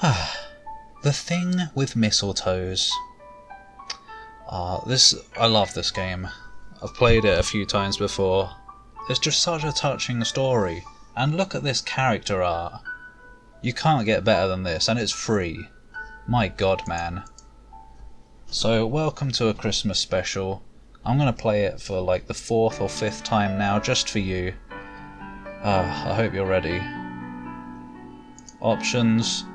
The thing with mistletoes. I love this game. I've played it a few times before. It's just such a touching story. And look at this character art. You can't get better than this, and it's free. My god, man. So, welcome to a Christmas special. I'm gonna play it for like the 4th or 5th time now, just for you. I hope you're ready. Options.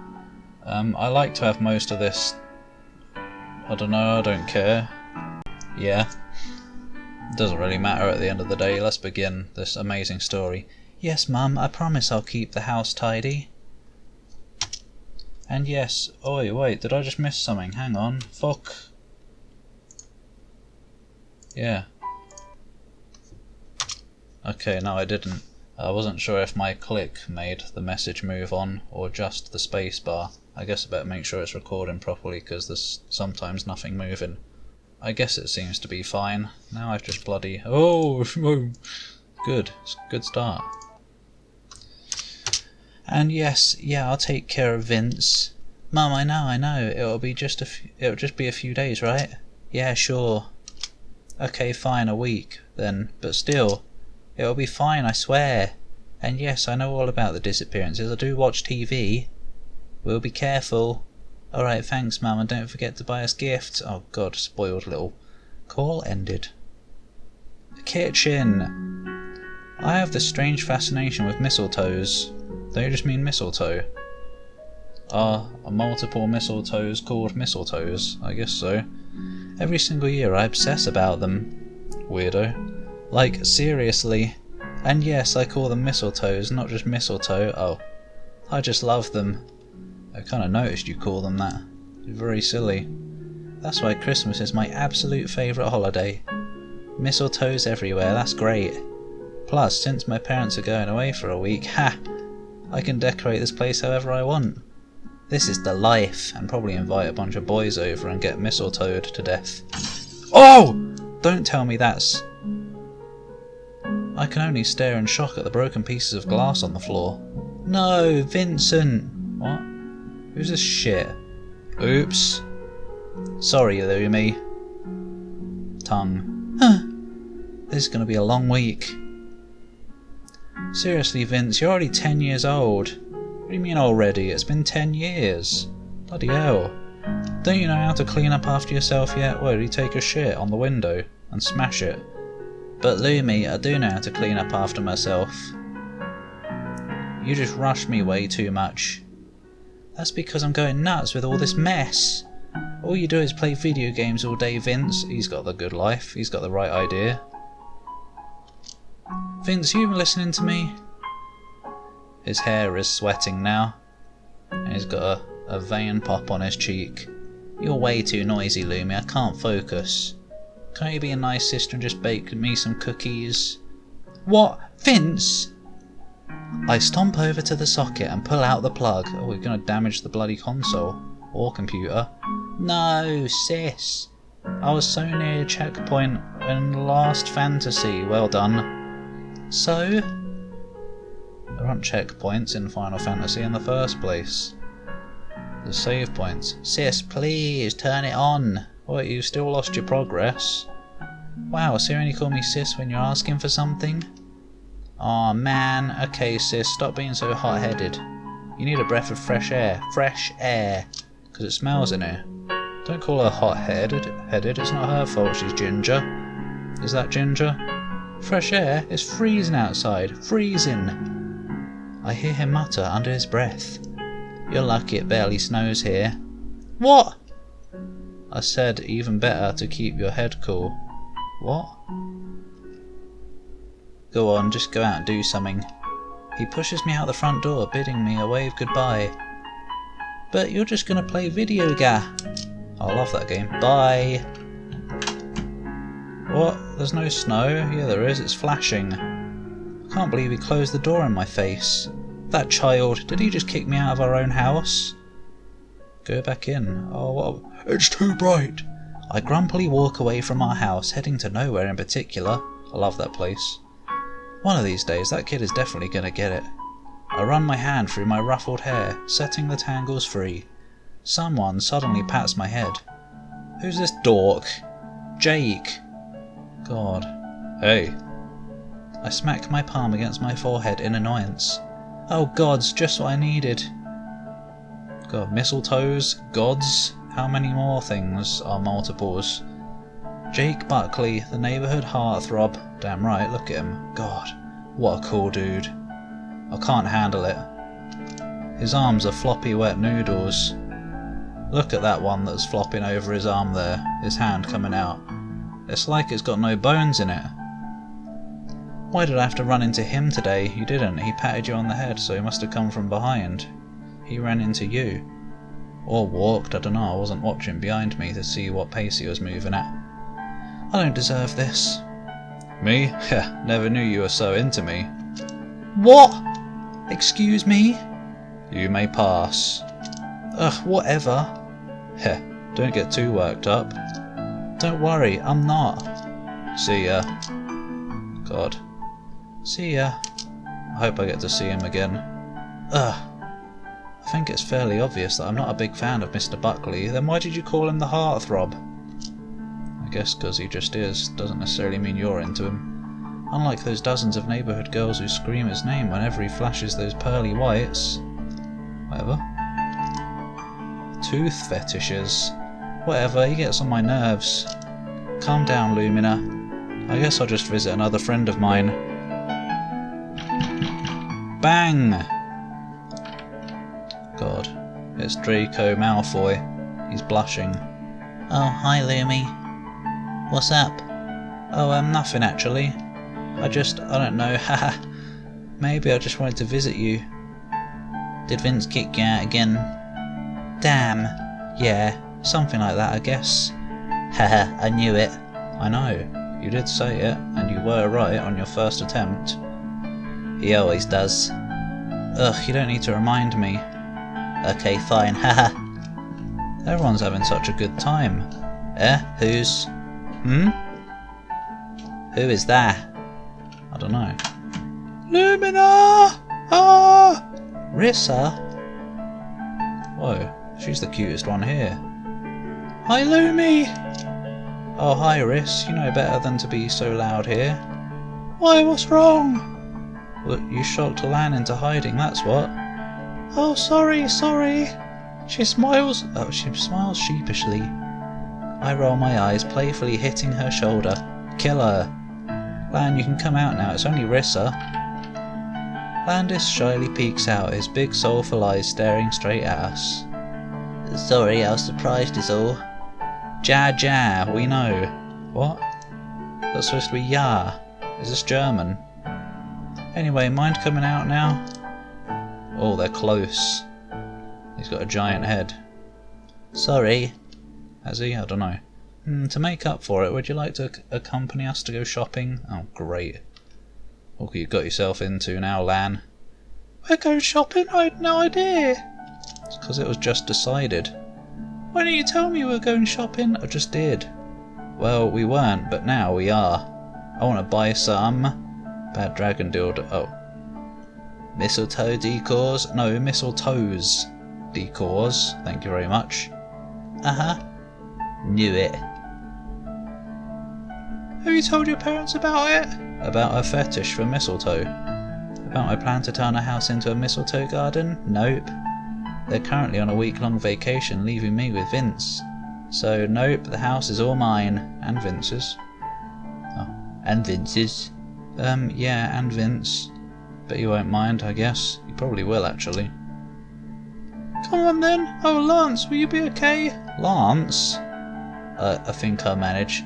I like to have most of this. I don't know, I don't care. Yeah. Doesn't really matter at the end of the day. Let's begin this amazing story. Yes, Mum, I promise I'll keep the house tidy. And yes, oi, wait, did I just miss something? Hang on, fuck. Yeah. Okay, no I didn't. I wasn't sure if my click made the message move on, or just the space bar. I guess I better make sure it's recording properly, because there's sometimes nothing moving. I guess it seems to be fine. Now I've just bloody... Oh! Good. Good start. And yes, yeah, I'll take care of Vince. Mum, I know. It'll just be a few days, right? Yeah, sure. Okay, fine, a week, then. But still, it'll be fine, I swear. And yes, I know all about the disappearances. I do watch TV. We'll be careful. Alright, thanks, Mum, and don't forget to buy us gifts. Oh god, spoiled little... Call ended. Kitchen! I have this strange fascination with mistletoes. Don't you just mean mistletoe? Are multiple mistletoes called mistletoes? I guess so. Every single year I obsess about them. Weirdo. Like, seriously. And yes, I call them mistletoes, not just mistletoe. Oh. I just love them. I kinda noticed you call them that. You're very silly. That's why Christmas is my absolute favourite holiday. Mistletoes everywhere, that's great. Plus, since my parents are going away for a week, I can decorate this place however I want. This is the life, and probably invite a bunch of boys over and get mistletoed to death. Oh! Don't tell me that's... I can only stare in shock at the broken pieces of glass on the floor. No, Vincent! What? Who's this shit? Oops. Sorry, Lumi. Tongue. This is gonna be a long week. Seriously, Vince, you're already 10 years old. What do you mean already? It's been 10 years. Bloody hell. Don't you know how to clean up after yourself yet? Where do you take a shit on the window and smash it? But Lumi, I do know how to clean up after myself. You just rushed me way too much. That's because I'm going nuts with all this mess. All you do is play video games all day, Vince. He's got the good life. He's got the right idea. Vince, you listening to me? His hair is sweating now. And he's got a vein pop on his cheek. You're way too noisy, Lumi. I can't focus. Can't you be a nice sister and just bake me some cookies? What? Vince? I stomp over to the socket and pull out the plug. Oh, we're going to damage the bloody console. Or computer. No, sis. I was so near a checkpoint in Last Fantasy. Well done. So? There aren't checkpoints in Final Fantasy in the first place. The save points. Sis, please, turn it on. What, you still lost your progress? Wow, so you only call me sis when you're asking for something? Aw, man. Okay, sis, stop being so hot-headed. You need a breath of fresh air. Fresh air. Because it smells in here. Don't call her hot-headed. It's not her fault she's ginger. Is that ginger? Fresh air? It's freezing outside. Freezing. I hear him mutter under his breath. You're lucky it barely snows here. What? I said even better to keep your head cool. What? Go on, just go out and do something. He pushes me out the front door, bidding me a wave goodbye. But you're just gonna play video ga. I love that game. Bye. What? There's no snow? Yeah, there is. It's flashing. I can't believe he closed the door in my face. That child, did he just kick me out of our own house? Go back in. Oh, what? It's too bright. I grumpily walk away from our house, heading to nowhere in particular. I love that place. One of these days, that kid is definitely gonna get it. I run my hand through my ruffled hair, setting the tangles free. Someone suddenly pats my head. Who's this dork? Jake! God. Hey. I smack my palm against my forehead in annoyance. Oh gods, just what I needed. God, mistletoes, gods, how many more things are multiples? Jake Buckley, the neighbourhood heartthrob. Damn right, look at him. God, what a cool dude. I can't handle it. His arms are floppy wet noodles. Look at that one that's flopping over his arm there, his hand coming out. It's like it's got no bones in it. Why did I have to run into him today? You didn't. He patted you on the head, so he must have come from behind. He ran into you. Or walked, I don't know, I wasn't watching behind me to see what pace he was moving at. I don't deserve this. Me? Heh, never knew you were so into me. What? Excuse me? You may pass. Ugh, whatever. Heh, don't get too worked up. Don't worry, I'm not. See ya. God. See ya. I hope I get to see him again. Ugh. I think it's fairly obvious that I'm not a big fan of Mr. Buckley. Then why did you call him the heartthrob? I guess because he just is. Doesn't necessarily mean you're into him. Unlike those dozens of neighbourhood girls who scream his name whenever he flashes those pearly whites. Whatever. Tooth fetishes. Whatever, he gets on my nerves. Calm down, Lumina. I guess I'll just visit another friend of mine. Bang! God, it's Draco Malfoy. He's blushing. Oh, hi Lumi. What's up? Oh, nothing actually. I don't know, haha. Maybe I just wanted to visit you. Did Vince kick you out again? Damn. Yeah, something like that I guess. Haha, I knew it. I know, you did say it, and you were right on your first attempt. He always does. Ugh, you don't need to remind me. Okay, fine, haha. Everyone's having such a good time. Who's... Who is that? I don't know. Lumina! Ah! Rissa? Whoa, she's the cutest one here. Hi, Lumi! Oh, hi, Riss. You know better than to be so loud here. Why, what's wrong? Well, you shocked Lan into hiding, that's what. Oh, sorry. She smiles sheepishly. I roll my eyes, playfully hitting her shoulder. Kill her. Lan, you can come out now, it's only Rissa. Landis shyly peeks out, his big soulful eyes staring straight at us. Sorry, I was surprised is all. Ja, we know. What? That's supposed to be ja. Is this German? Anyway, mind coming out now? Oh, they're close. He's got a giant head. Sorry. Has he? I don't know. To make up for it, would you like to accompany us to go shopping? Oh, great. Look what you got yourself into now, Lan. We're going shopping? I had no idea. It's because it was just decided. Why didn't you tell me we were going shopping? I just did. Well, we weren't, but now we are. I want to buy some... Bad dragon dildo. Oh. Mistletoe decors? No, mistletoes decors. Thank you very much. Knew it. Have you told your parents about it? About her fetish for mistletoe? About my plan to turn our house into a mistletoe garden? Nope. They're currently on a week-long vacation, leaving me with Vince. So, nope, the house is all mine. And Vince's. Oh, and Vince's. Yeah, and Vince. But you won't mind, I guess. You probably will, actually. Come on then. Oh, Lance, will you be okay? Lance? I think I'll manage.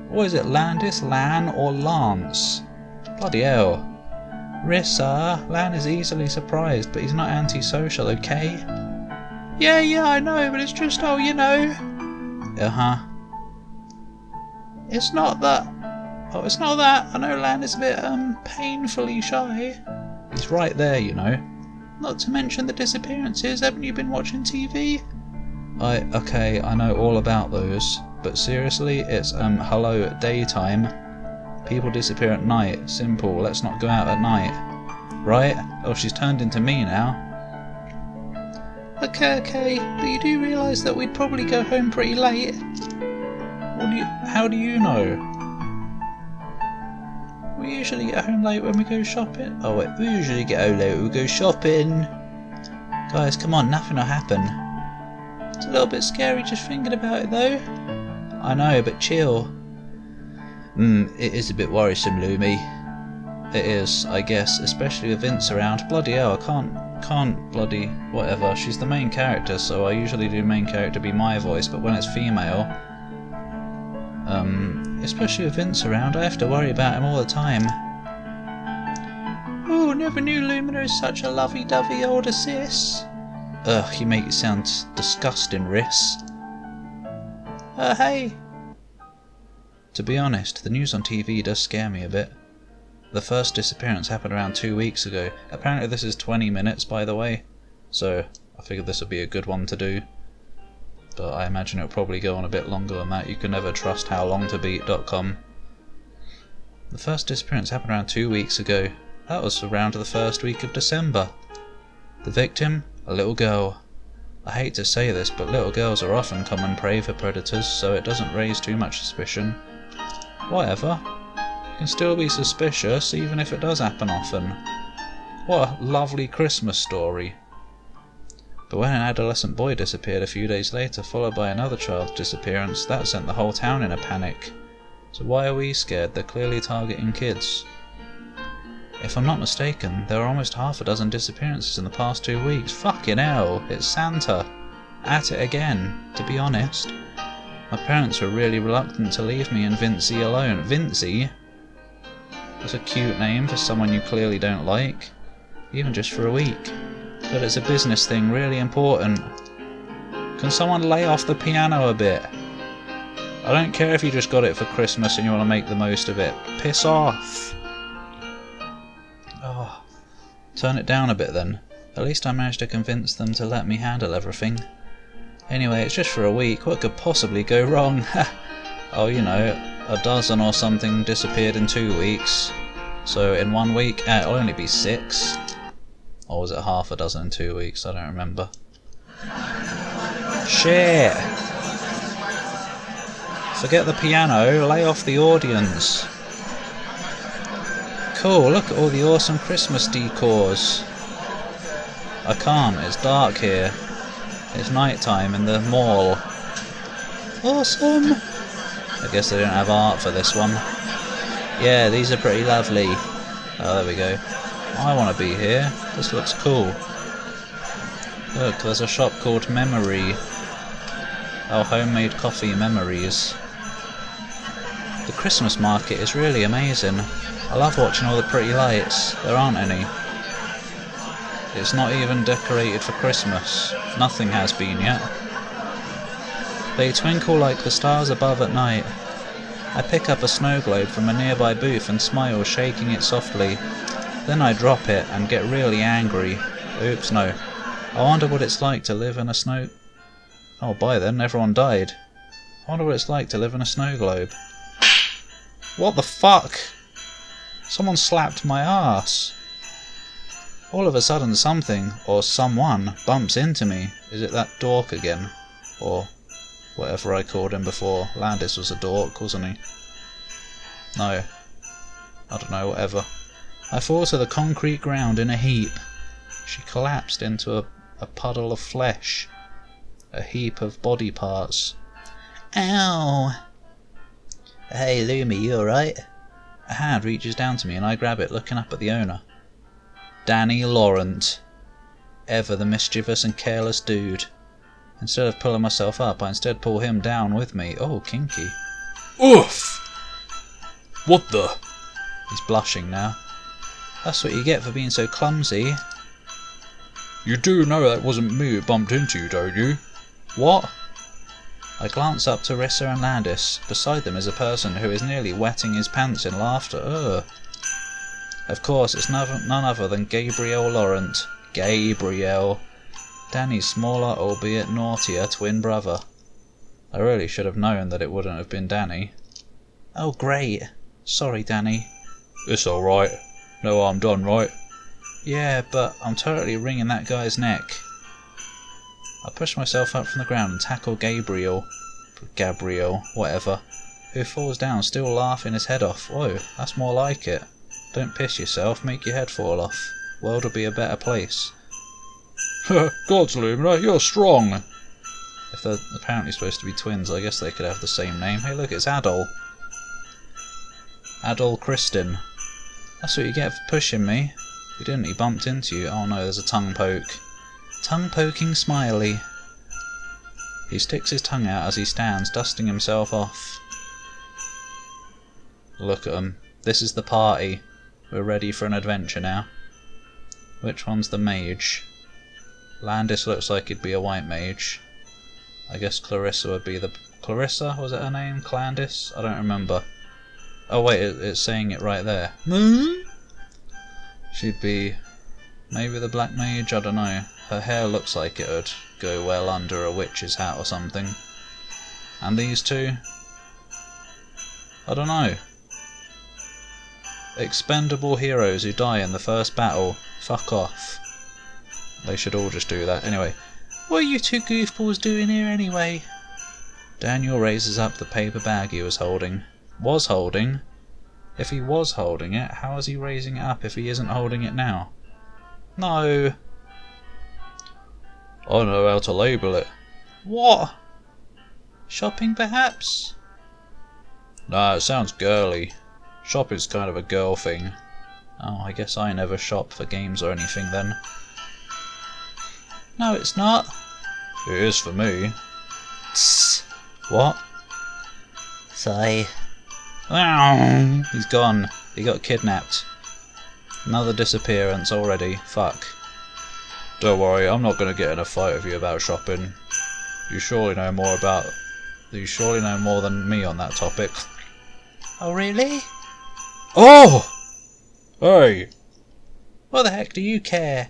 What is it, Landis, Lan, or Lance? Bloody hell. Rissa, Lan is easily surprised, but he's not antisocial, okay? Yeah, I know, but it's just, oh, you know. It's not that. Oh, it's not that. I know Lan is a bit, painfully shy. He's right there, you know. Not to mention the disappearances. Haven't you been watching TV? Okay, I know all about those. But seriously, it's, hello, daytime. People disappear at night. Simple, let's not go out at night. Right? Oh, she's turned into me now. Okay, but you do realise that we'd probably go home pretty late? How do you know? We usually get home late when we go shopping. Oh wait, we usually get home late when we go shopping. Guys, come on, nothing will happen. It's a little bit scary just thinking about it though. I know, but chill. It is a bit worrisome, Lumi. It is, I guess, especially with Vince around. Bloody hell, I can't bloody whatever. She's the main character, so I usually do main character be my voice, but when it's female, especially with Vince around, I have to worry about him all the time. Oh, never knew Lumina is such a lovey-dovey older sis. Ugh, you make it sound disgusting, Riss. Hey! To be honest, the news on TV does scare me a bit. The first disappearance happened around 2 weeks ago. Apparently this is 20 minutes, by the way, so I figured this would be a good one to do. But I imagine it'll probably go on a bit longer than that. You can never trust howlongtobeat.com. The first disappearance happened around 2 weeks ago. That was around the first week of December. The victim? A little girl. I hate to say this, but little girls are often common prey for predators, so it doesn't raise too much suspicion. Whatever. You can still be suspicious, even if it does happen often. What a lovely Christmas story. But when an adolescent boy disappeared a few days later, followed by another child's disappearance, that sent the whole town in a panic. So why are we scared? They're clearly targeting kids. If I'm not mistaken, there are almost half a dozen disappearances in the past 2 weeks. Fucking hell, it's Santa. At it again, to be honest. My parents were really reluctant to leave me and Vincey alone. Vincey? That's a cute name for someone you clearly don't like. Even just for a week. But it's a business thing, really important. Can someone lay off the piano a bit? I don't care if you just got it for Christmas and you want to make the most of it. Piss off! Oh, turn it down a bit then. At least I managed to convince them to let me handle everything. Anyway, it's just for a week. What could possibly go wrong? Oh, you know, a dozen or something disappeared in 2 weeks. So in 1 week, it'll only be 6. Or was it half a dozen in 2 weeks? I don't remember. Shit! Forget the piano, lay off the audience. Cool, look at all the awesome Christmas decors. I can't, it's dark here. It's night time in the mall. Awesome! I guess they don't have art for this one. Yeah, these are pretty lovely. Oh, there we go. I want to be here. This looks cool. Look, there's a shop called Memory. Oh, homemade coffee memories. The Christmas market is really amazing. I love watching all the pretty lights. There aren't any. It's not even decorated for Christmas. Nothing has been yet. They twinkle like the stars above at night. I pick up a snow globe from a nearby booth and smile, shaking it softly. Then I drop it and get really angry. Oops, no. I wonder what it's like to live in a snow... Oh, by then, everyone died. I wonder what it's like to live in a snow globe. What the fuck? Someone slapped my ass. All of a sudden something, or someone, bumps into me. Is it that dork again? Or whatever I called him before. Landis was a dork, wasn't he? No. I don't know, whatever. I fall to the concrete ground in a heap. She collapsed into a puddle of flesh. A heap of body parts. Ow! Hey Lumi, you alright? A hand reaches down to me and I grab it, looking up at the owner. Danny Laurent. Ever the mischievous and careless dude. Instead of pulling myself up, I instead pull him down with me. Oh, kinky. Oof! What the? He's blushing now. That's what you get for being so clumsy. You do know that wasn't me who bumped into you, don't you? What? I glance up to Rissa and Landis. Beside them is a person who is nearly wetting his pants in laughter. Ugh. Of course, it's none other than Gabriel Laurent. Gabriel. Danny's smaller, albeit naughtier, twin brother. I really should have known that it wouldn't have been Danny. Oh great. Sorry, Danny. It's alright. No harm done, right? Yeah, but I'm totally wringing that guy's neck. I push myself up from the ground and tackle Gabriel, whatever, who falls down still laughing his head off. Whoa, that's more like it. Don't piss yourself, make your head fall off. World will be a better place. Gods, Lumina, you're strong! If they're apparently supposed to be twins, I guess they could have the same name. Hey look, it's Adol. Adol Kristin. That's what you get for pushing me. You didn't, he bumped into you. Oh no, there's a tongue poke. Tongue poking Smiley. He sticks his tongue out as he stands, dusting himself off. Look at him. This is the party. We're ready for an adventure now. Which one's the mage? Landis looks like he'd be a white mage. I guess Clarissa would be the... Clarissa? Was it her name? Clandis? I don't remember. Oh wait, it's saying it right there. She'd be... maybe the black mage? I don't know. Her hair looks like it would go well under a witch's hat or something. And these two? I don't know. Expendable heroes who die in the first battle. Fuck off. They should all just do that. Anyway. What are you two goofballs doing here anyway? Daniel raises up the paper bag he was holding. Was holding? If he was holding it, how is he raising it up if he isn't holding it now? No. I know how to label it. What? Shopping perhaps? Nah, it sounds girly. Shopping's kind of a girl thing. Oh, I guess I never shop for games or anything then. No, it's not. It is for me. Tss. What? Sigh. He's gone. He got kidnapped. Another disappearance already. Fuck. Don't worry, I'm not going to get in a fight with you about shopping. You surely know more than me on that topic. Oh really? Oh! Hey! What the heck do you care?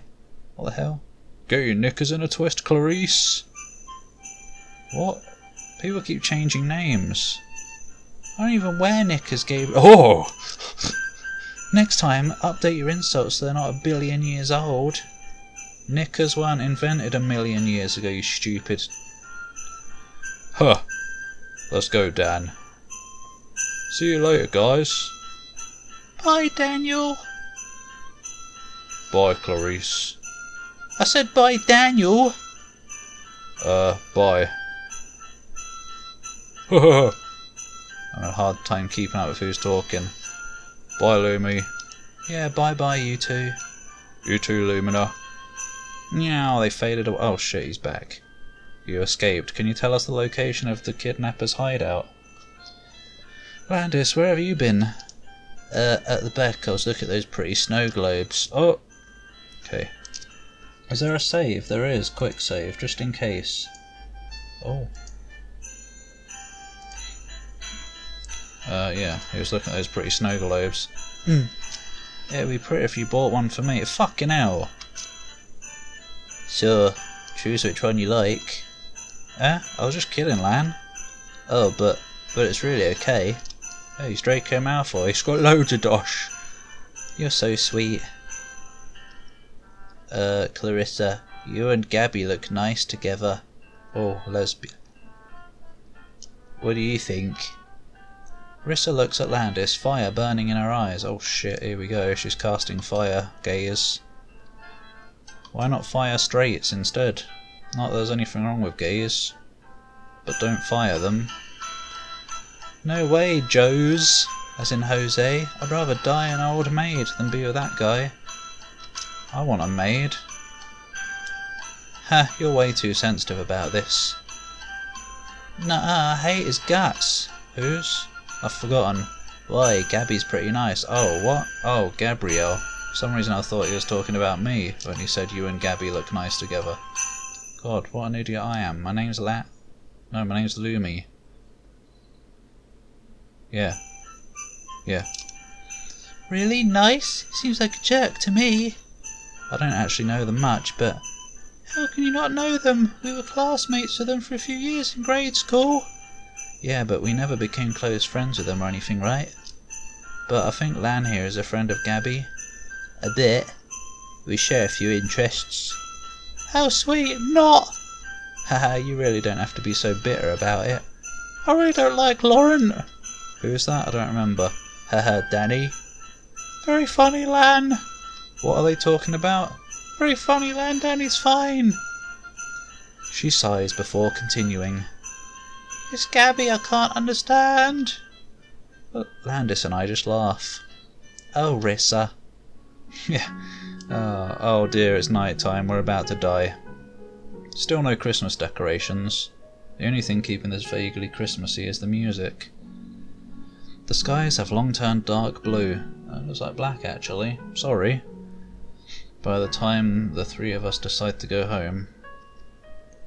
What the hell? Get your knickers in a twist, Clarice. What? People keep changing names. I don't even wear knickers, Gabriel. Oh! Next time, update your insults so they're not a billion years old. Knickers weren't invented a million years ago, you stupid. Huh. Let's go, Dan. See you later, guys. Bye, Daniel. Bye, Clarice. I said bye, Daniel. Bye. I'm having a hard time keeping up with who's talking. Bye, Lumi. Yeah, bye-bye, you two. You too, Lumina. Meow, they faded away. Oh shit, he's back. You escaped. Can you tell us the location of the kidnapper's hideout? Landis, where have you been? At the back. I was looking at those pretty snow globes. Oh! Okay. Is there a save? There is. Quick save, just in case. Oh. Yeah, he was looking at those pretty snow globes. It'd be pretty if you bought one for me. Fucking hell! Sure, choose which one you like. I was just kidding, Lan. Oh, but it's really okay. Oh, he's Draco Malfoy. He's got loads of dosh. You're so sweet. Clarissa, you and Gabby look nice together. Oh, lesbian. What do you think? Rissa looks at Landis, fire burning in her eyes. Oh shit, here we go. She's casting fire gaze. Why not fire straights instead? Not that there's anything wrong with gays. But don't fire them. No way, Joes, as in Jose. I'd rather die an old maid than be with that guy. I want a maid. Ha, you're way too sensitive about this. Nuh-uh, I hate his guts. Whose? I've forgotten. Why, Gabby's pretty nice. Oh, what? Oh, Gabrielle. For some reason I thought he was talking about me when he said you and Gabby look nice together. God, what an idiot I am. My name's No, my name's Lumi. Yeah. Yeah. Really? Nice? Seems like a jerk to me. I don't actually know them much, but... How can you not know them? We were classmates with them for a few years in grade school. Yeah, but we never became close friends with them or anything, right? But I think Lan here is a friend of Gabby. A bit. We share a few interests. How sweet, not! Haha, you really don't have to be so bitter about it. I really don't like Lauren. Who's that? I don't remember. Haha, Danny. Very funny, Lan. What are they talking about? Very funny, Lan. Danny's fine. She sighs before continuing. It's Gabby, I can't understand. But Landis and I just laugh. Oh, Rissa. Yeah. Oh dear, it's night time. We're about to die. Still no Christmas decorations. The only thing keeping this vaguely Christmassy is the music. The skies have long turned dark blue. It looks like black actually. Sorry. By the time the three of us decide to go home.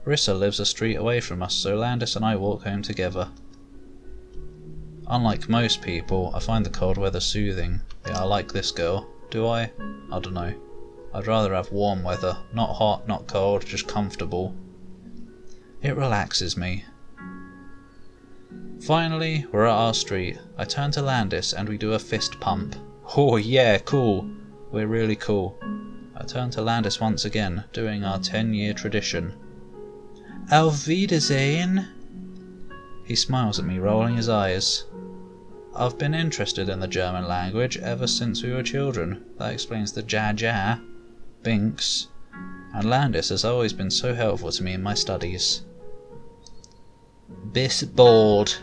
Rissa lives a street away from us, so Landis and I walk home together. Unlike most people, I find the cold weather soothing. Yeah, I like this girl. Do I? I don't know. I'd rather have warm weather. Not hot, not cold, just comfortable. It relaxes me. Finally, we're at our street. I turn to Landis and we do a fist pump. Oh yeah, cool. We're really cool. I turn to Landis once again, doing our 10-year tradition. Auf Wiedersehen. He smiles at me, rolling his eyes. I've been interested in the German language ever since we were children. That explains the ja, binks, and Landis has always been so helpful to me in my studies. Bis bald.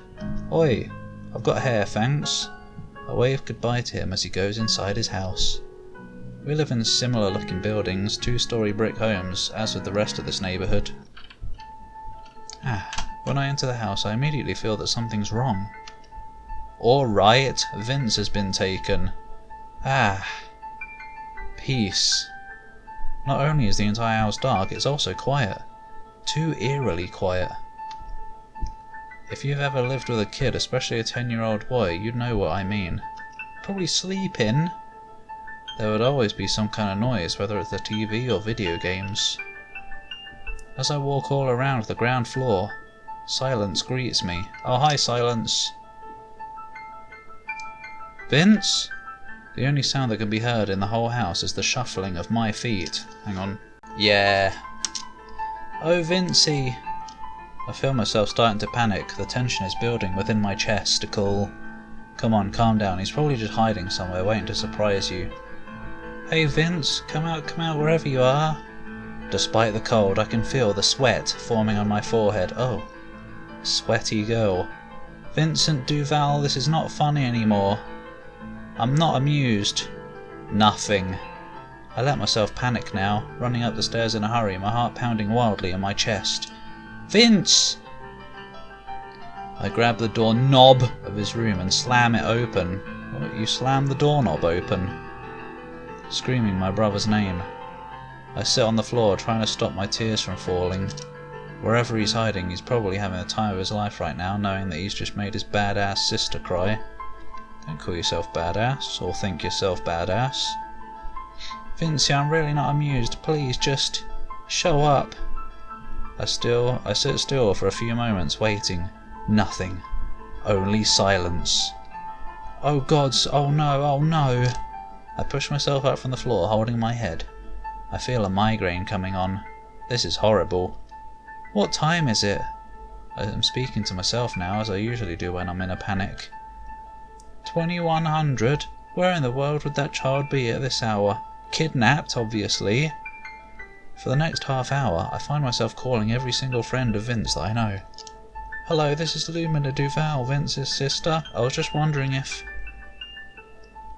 Oi, I've got hair, thanks. I wave goodbye to him as he goes inside his house. We live in similar looking buildings, 2-story brick homes, as with the rest of this neighbourhood. When I enter the house I immediately feel that something's wrong. Alright, Vince has been taken. Peace. Not only is the entire house dark, it's also quiet. Too eerily quiet. If you've ever lived with a kid, especially a 10-year-old boy, you'd know what I mean. Probably sleeping. There would always be some kind of noise, whether it's the TV or video games. As I walk all around the ground floor, silence greets me. Oh, hi, Silence. Vince? The only sound that can be heard in the whole house is the shuffling of my feet. Hang on. Yeah. Oh, Vincey. I feel myself starting to panic. The tension is building within my chest. Come on, calm down. He's probably just hiding somewhere, waiting to surprise you. Hey, Vince. Come out wherever you are. Despite the cold, I can feel the sweat forming on my forehead. Oh. Sweaty girl. Vincent Duval, this is not funny anymore. I'm not amused. Nothing. I let myself panic now, running up the stairs in a hurry, my heart pounding wildly in my chest. Vince! I grab the doorknob of his room and slam it open. What, you slam the doorknob open? Screaming my brother's name. I sit on the floor trying to stop my tears from falling. Wherever he's hiding, he's probably having the time of his life right now, knowing that he's just made his badass sister cry. Don't call yourself badass, or think yourself badass. Vincey, I'm really not amused. Please, just show up. I sit still for a few moments, waiting. Nothing. Only silence. Oh gods, oh no. I push myself up from the floor, holding my head. I feel a migraine coming on. This is horrible. What time is it? I'm speaking to myself now, as I usually do when I'm in a panic. 2100? Where in the world would that child be at this hour? Kidnapped, obviously. For the next half hour, I find myself calling every single friend of Vince that I know. Hello, this is Lumina Duval, Vince's sister. I was just wondering if...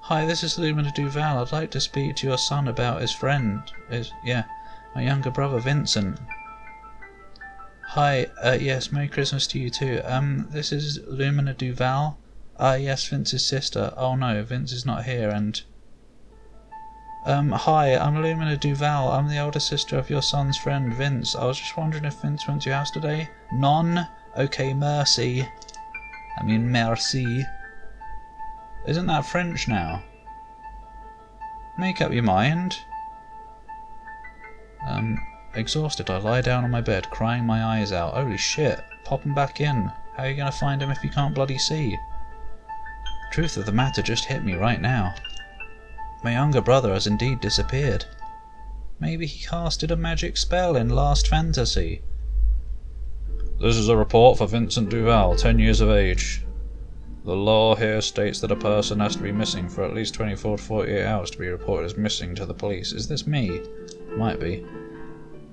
Hi, this is Lumina Duval. I'd like to speak to your son about his friend. My younger brother Vincent. Hi, yes, Merry Christmas to you too. This is Lumina Duval. Yes, Vince's sister. Oh no, Vince is not here and... Hi, I'm Lumina Duval. I'm the older sister of your son's friend, Vince. I was just wondering if Vince went to your house today? None? Okay, merci. I mean, merci. Isn't that French now? Make up your mind. Exhausted, I lie down on my bed, crying my eyes out. Holy shit, pop him back in. How are you going to find him if you can't bloody see? The truth of the matter just hit me right now. My younger brother has indeed disappeared. Maybe he casted a magic spell in Last Fantasy. This is a report for Vincent Duval, 10 years of age. The law here states that a person has to be missing for at least 24 to 48 hours to be reported as missing to the police. Is this me? Might be.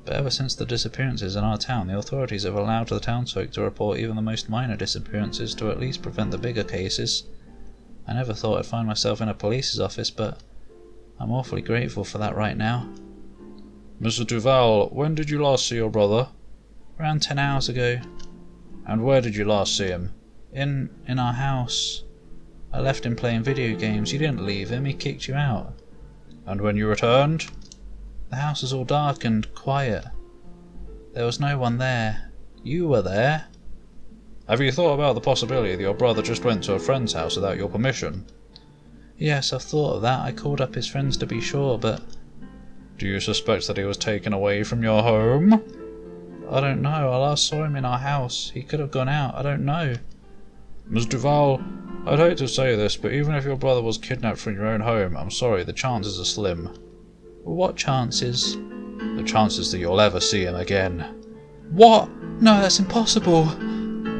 But ever since the disappearances in our town, the authorities have allowed the townsfolk to report even the most minor disappearances to at least prevent the bigger cases. I never thought I'd find myself in a police's office, but I'm awfully grateful for that right now. Mr. Duval, when did you last see your brother? Around 10 hours ago. And where did you last see him? In our house. I left him playing video games. You didn't leave him, he kicked you out. And when you returned? The house was all dark and quiet. There was no one there. You were there. Have you thought about the possibility that your brother just went to a friend's house without your permission? Yes, I've thought of that. I called up his friends to be sure, but... Do you suspect that he was taken away from your home? I don't know. I last saw him in our house. He could have gone out. I don't know. Ms. Duval, I'd hate to say this, but even if your brother was kidnapped from your own home, I'm sorry, the chances are slim. What chances? The chances that you'll ever see him again. What? No, that's impossible.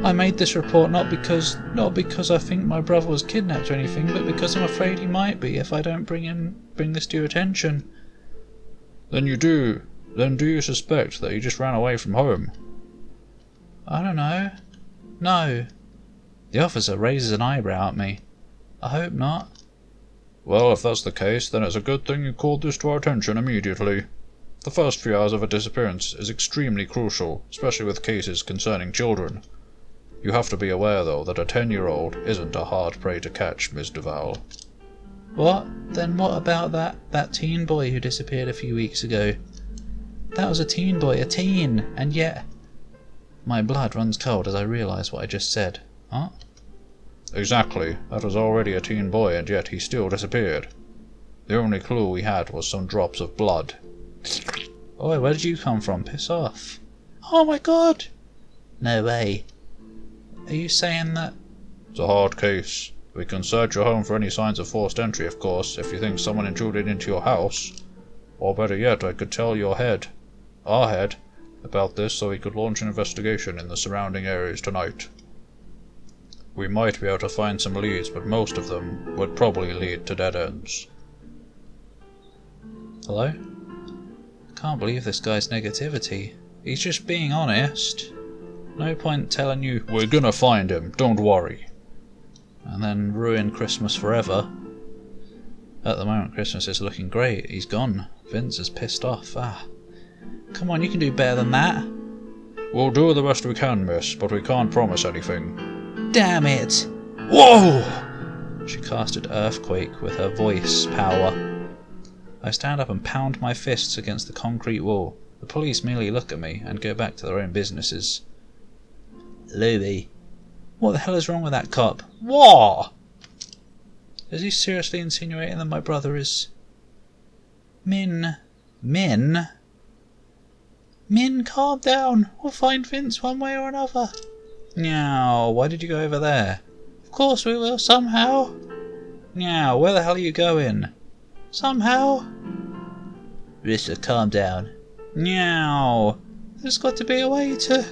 I made this report not because I think my brother was kidnapped or anything, but because I'm afraid he might be if I don't bring this to your attention. Then do you suspect that he just ran away from home? I don't know. No. The officer raises an eyebrow at me. I hope not. Well, if that's the case, then it's a good thing you called this to our attention immediately. The first few hours of a disappearance is extremely crucial, especially with cases concerning children. You have to be aware, though, that a 10-year-old isn't a hard prey to catch, Miss Duval. What? Then what about that teen boy who disappeared a few weeks ago? That was a teen boy, a teen, and yet... My blood runs cold as I realise what I just said. Huh? Exactly. That was already a teen boy, and yet he still disappeared. The only clue we had was some drops of blood. Oi, where did you come from? Piss off. Oh my god! No way. Are you saying that... It's a hard case. We can search your home for any signs of forced entry, of course, if you think someone intruded into your house. Or better yet, I could tell our head, about this so we could launch an investigation in the surrounding areas tonight. We might be able to find some leads, but most of them would probably lead to dead ends. Hello? I can't believe this guy's negativity. He's just being honest. No point telling you, we're gonna find him, don't worry. And then ruin Christmas forever. At the moment, Christmas is looking great. He's gone. Vince is pissed off. Come on, you can do better than that. We'll do the best we can, miss, but we can't promise anything. Damn it! Whoa! She casted Earthquake with her voice power. I stand up and pound my fists against the concrete wall. The police merely look at me and go back to their own businesses. Louie. What the hell is wrong with that cop? What? Is he seriously insinuating that my brother is... Min? Min, calm down. We'll find Vince one way or another. Now, why did you go over there? Of course we will, somehow. Now, where the hell are you going? Somehow. Rissa, calm down. Now, there's got to be a way to...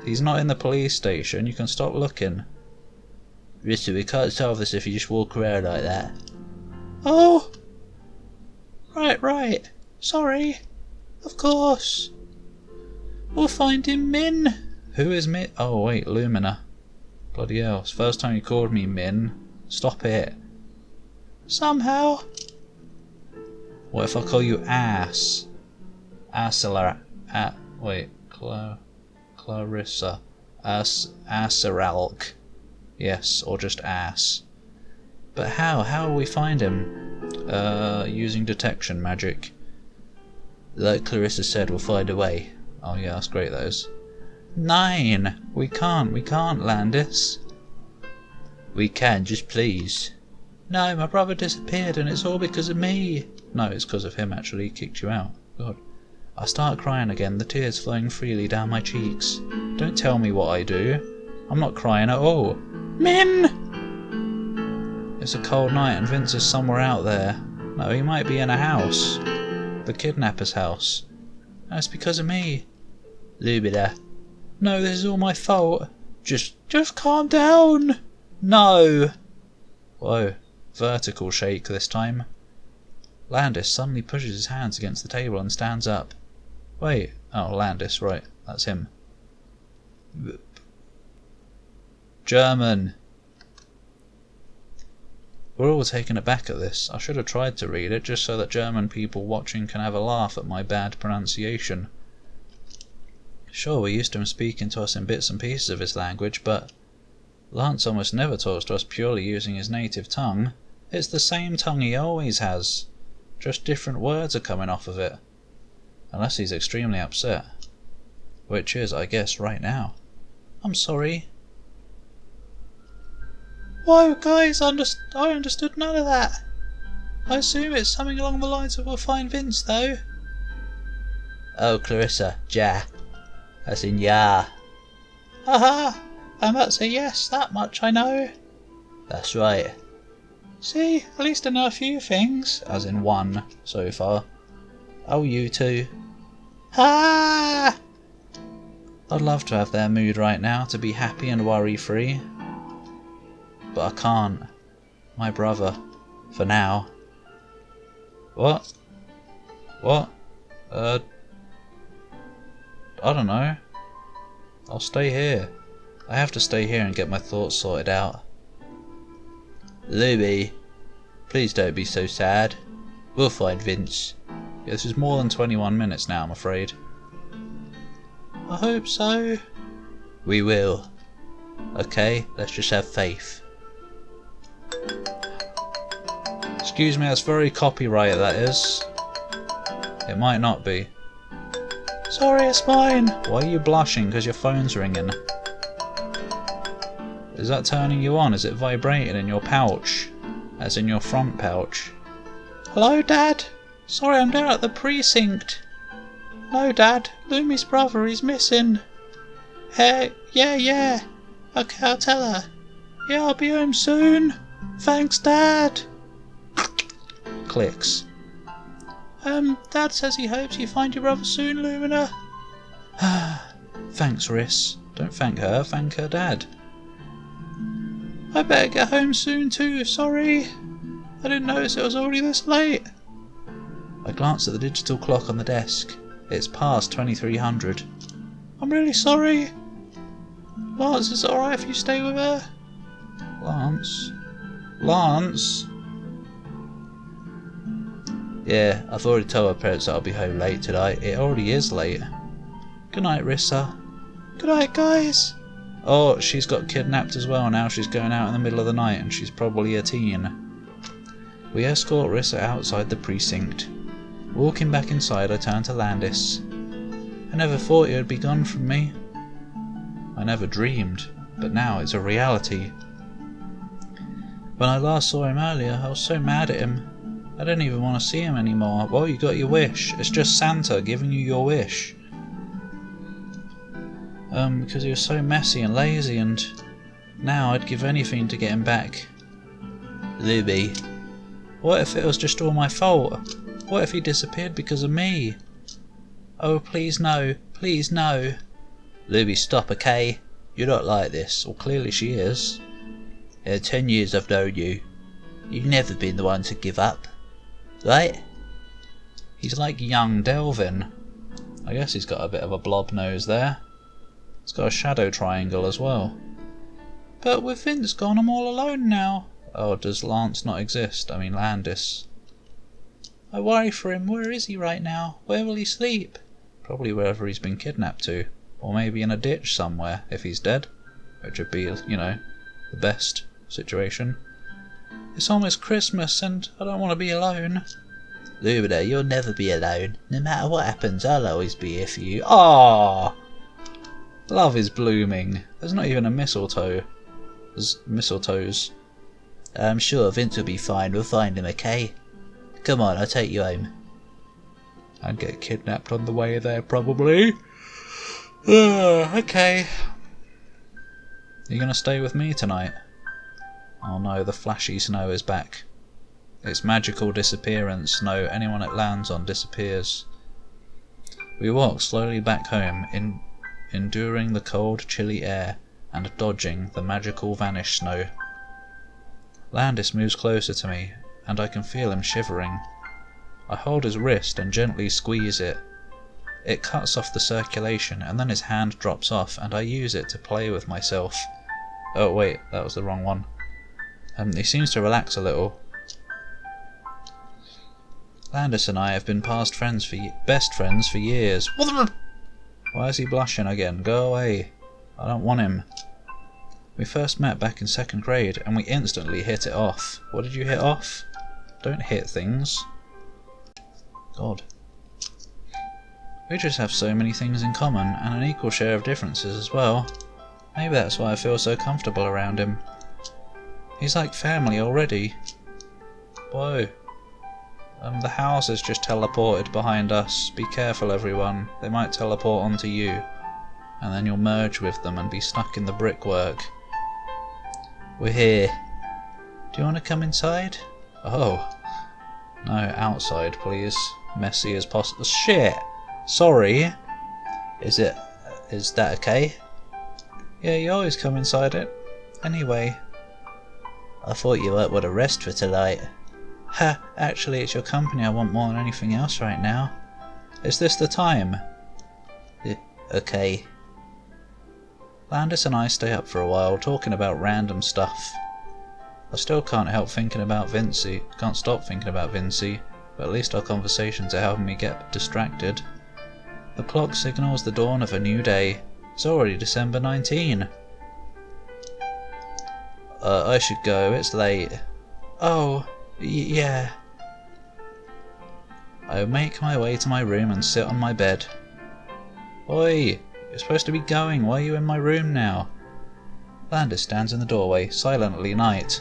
He's not in the police station, you can stop looking. Rissa, we can't solve this if you just walk around like that. Oh! Right. Sorry. Of course. We'll find him, Min. Who is Min? Oh wait, Lumina. Bloody hell, it's the first time you called me Min. Stop it. Somehow. What if I call you Ass? Clarissa. Asseralk. Yes, or just Ass. But how? How will we find him? Using detection magic. Like Clarissa said, we'll find a way. Oh yeah, that's great, those. 9! We can't, Landis. We can, just please. No, my brother disappeared and it's all because of me. No, it's because of him actually, he kicked you out. God. I start crying again, the tears flowing freely down my cheeks. Don't tell me what I do. I'm not crying at all. Min! It's a cold night and Vince is somewhere out there. No, he might be in a house. But the kidnapper's house. And it's because of me. Lumina. No, this is all my fault. Just calm down. No. Whoa. Vertical shake this time. Landis suddenly pushes his hands against the table and stands up. Wait. Oh, Landis, right. That's him. German. We're all taken aback at this. I should have tried to read it, just so that German people watching can have a laugh at my bad pronunciation. Sure, we're used to him speaking to us in bits and pieces of his language, but Lance almost never talks to us purely using his native tongue. It's the same tongue he always has. Just different words are coming off of it. Unless he's extremely upset. Which is, I guess, right now. I'm sorry. Whoa, guys, I understood none of that. I assume it's something along the lines of we'll find Vince, though. Oh, Clarissa, ja. As in ya. Haha, and that's a yes, that much I know. That's right. See, at least I know a few things. As in one, so far. Oh, you too. Ha! I'd love to have their mood right now, to be happy and worry-free. But I can't. My brother. For now. What? What? I don't know. I'll stay here. I have to stay here and get my thoughts sorted out. Louie, please don't be so sad. We'll find Vince. Yeah, this is more than 21 minutes now, I'm afraid. I hope so. We will. Okay, let's just have faith. Excuse me, that's very copyright, that is. It might not be. Sorry, it's mine. Why are you blushing? Because your phone's ringing. Is that turning you on? Is it vibrating in your pouch? As in your front pouch? Hello, Dad? Sorry, I'm down at the precinct. No, Dad. Lumi's brother, he's missing. Hey, yeah. Okay, I'll tell her. Yeah, I'll be home soon. Thanks, Dad. Clicks. Dad says he hopes you find your brother soon, Lumina. Thanks, Riss. Don't thank her dad. I better get home soon too, sorry. I didn't notice it was already this late. I glanced at the digital clock on the desk. It's past 2300. I'm really sorry. Lance, is it alright if you stay with her? Lance? Yeah, I've already told her parents that I'll be home late tonight. It already is late. Good night, Rissa. Good night, guys. Oh, she's got kidnapped as well now. She's going out in the middle of the night and she's probably a teen. We escort Rissa outside the precinct. Walking back inside, I turn to Landis. I never thought he would be gone from me. I never dreamed, but now it's a reality. When I last saw him earlier, I was so mad at him. I didn't even want to see him anymore. Well, you got your wish. It's just Santa giving you your wish. Because he was so messy and lazy, and now I'd give anything to get him back. Luby. What if it was just all my fault? What if he disappeared because of me? Oh, please no. Please no. Luby, stop, okay? You're not like this. Well, clearly she is. In the 10 years I've known you, you've never been the one to give up. Right? He's like young Delvin. I guess he's got a bit of a blob nose there. He's got a shadow triangle as well. But with Vince gone, I'm all alone now. Oh, does Lance not exist? I mean Landis. I worry for him. Where is he right now? Where will he sleep? Probably wherever he's been kidnapped to. Or maybe in a ditch somewhere, if he's dead. Which would be, you know, the best situation. It's almost Christmas and I don't want to be alone. Lumina, you'll never be alone. No matter what happens, I'll always be here for you. Aww! Love is blooming. There's not even a mistletoe. There's mistletoes. I'm sure Vince will be fine. We'll find him, okay? Come on, I'll take you home. I'd get kidnapped on the way there, probably. Okay. You gonna stay with me tonight? Oh no, the flashy snow is back. It's magical disappearance. No, anyone it lands on disappears. We walk slowly back home, enduring the cold, chilly air and dodging the magical vanish snow. Landis moves closer to me, and I can feel him shivering. I hold his wrist and gently squeeze it. It cuts off the circulation, and then his hand drops off, and I use it to play with myself. Oh wait, that was the wrong one. He seems to relax a little. Landis and I have been best friends for years. Why is he blushing again? Go away. I don't want him. We first met back in 2nd grade, and we instantly hit it off. What did you hit off? Don't hit things. God. We just have so many things in common, and an equal share of differences as well. Maybe that's why I feel so comfortable around him. He's like family already. Whoa. The house has just teleported behind us. Be careful everyone, they might teleport onto you, and then you'll merge with them and be stuck in the brickwork. We're here. Do you want to come inside? Oh. No, outside please. Messy as possible. Shit! Sorry. Is that okay? Yeah, you always come inside it. Anyway. I thought you might want to rest for tonight. Ha! Actually, it's your company I want more than anything else right now. Is this the time? Okay. Landis and I stay up for a while, talking about random stuff. I still can't stop thinking about Vincey, but at least our conversations are helping me get distracted. The clock signals the dawn of a new day. It's already December 19. I should go, it's late. Oh, yeah. I make my way to my room and sit on my bed. Oi, you're supposed to be going, why are you in my room now? Landis stands in the doorway, silently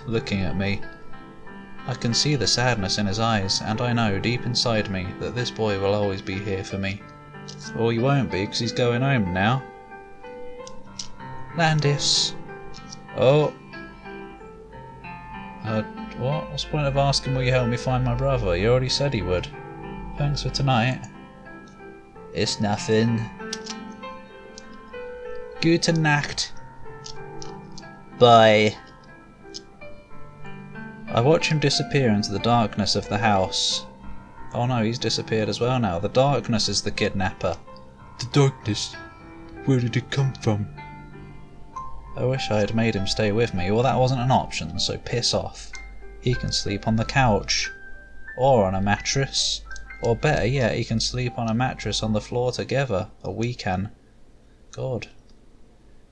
looking at me. I can see the sadness in his eyes, and I know deep inside me that this boy will always be here for me. Or he won't be, because he's going home now. Landis. Oh. What? What's the point of asking will you help me find my brother? You already said he would. Thanks for tonight. It's nothing. Gute Nacht. Bye. I watch him disappear into the darkness of the house. Oh no, he's disappeared as well now. The darkness is the kidnapper. The darkness? Where did it come from? I wish I had made him stay with me. Well, that wasn't an option, so piss off. He can sleep on the couch. Or on a mattress. Or better yet, he can sleep on a mattress on the floor together. Or we can. God.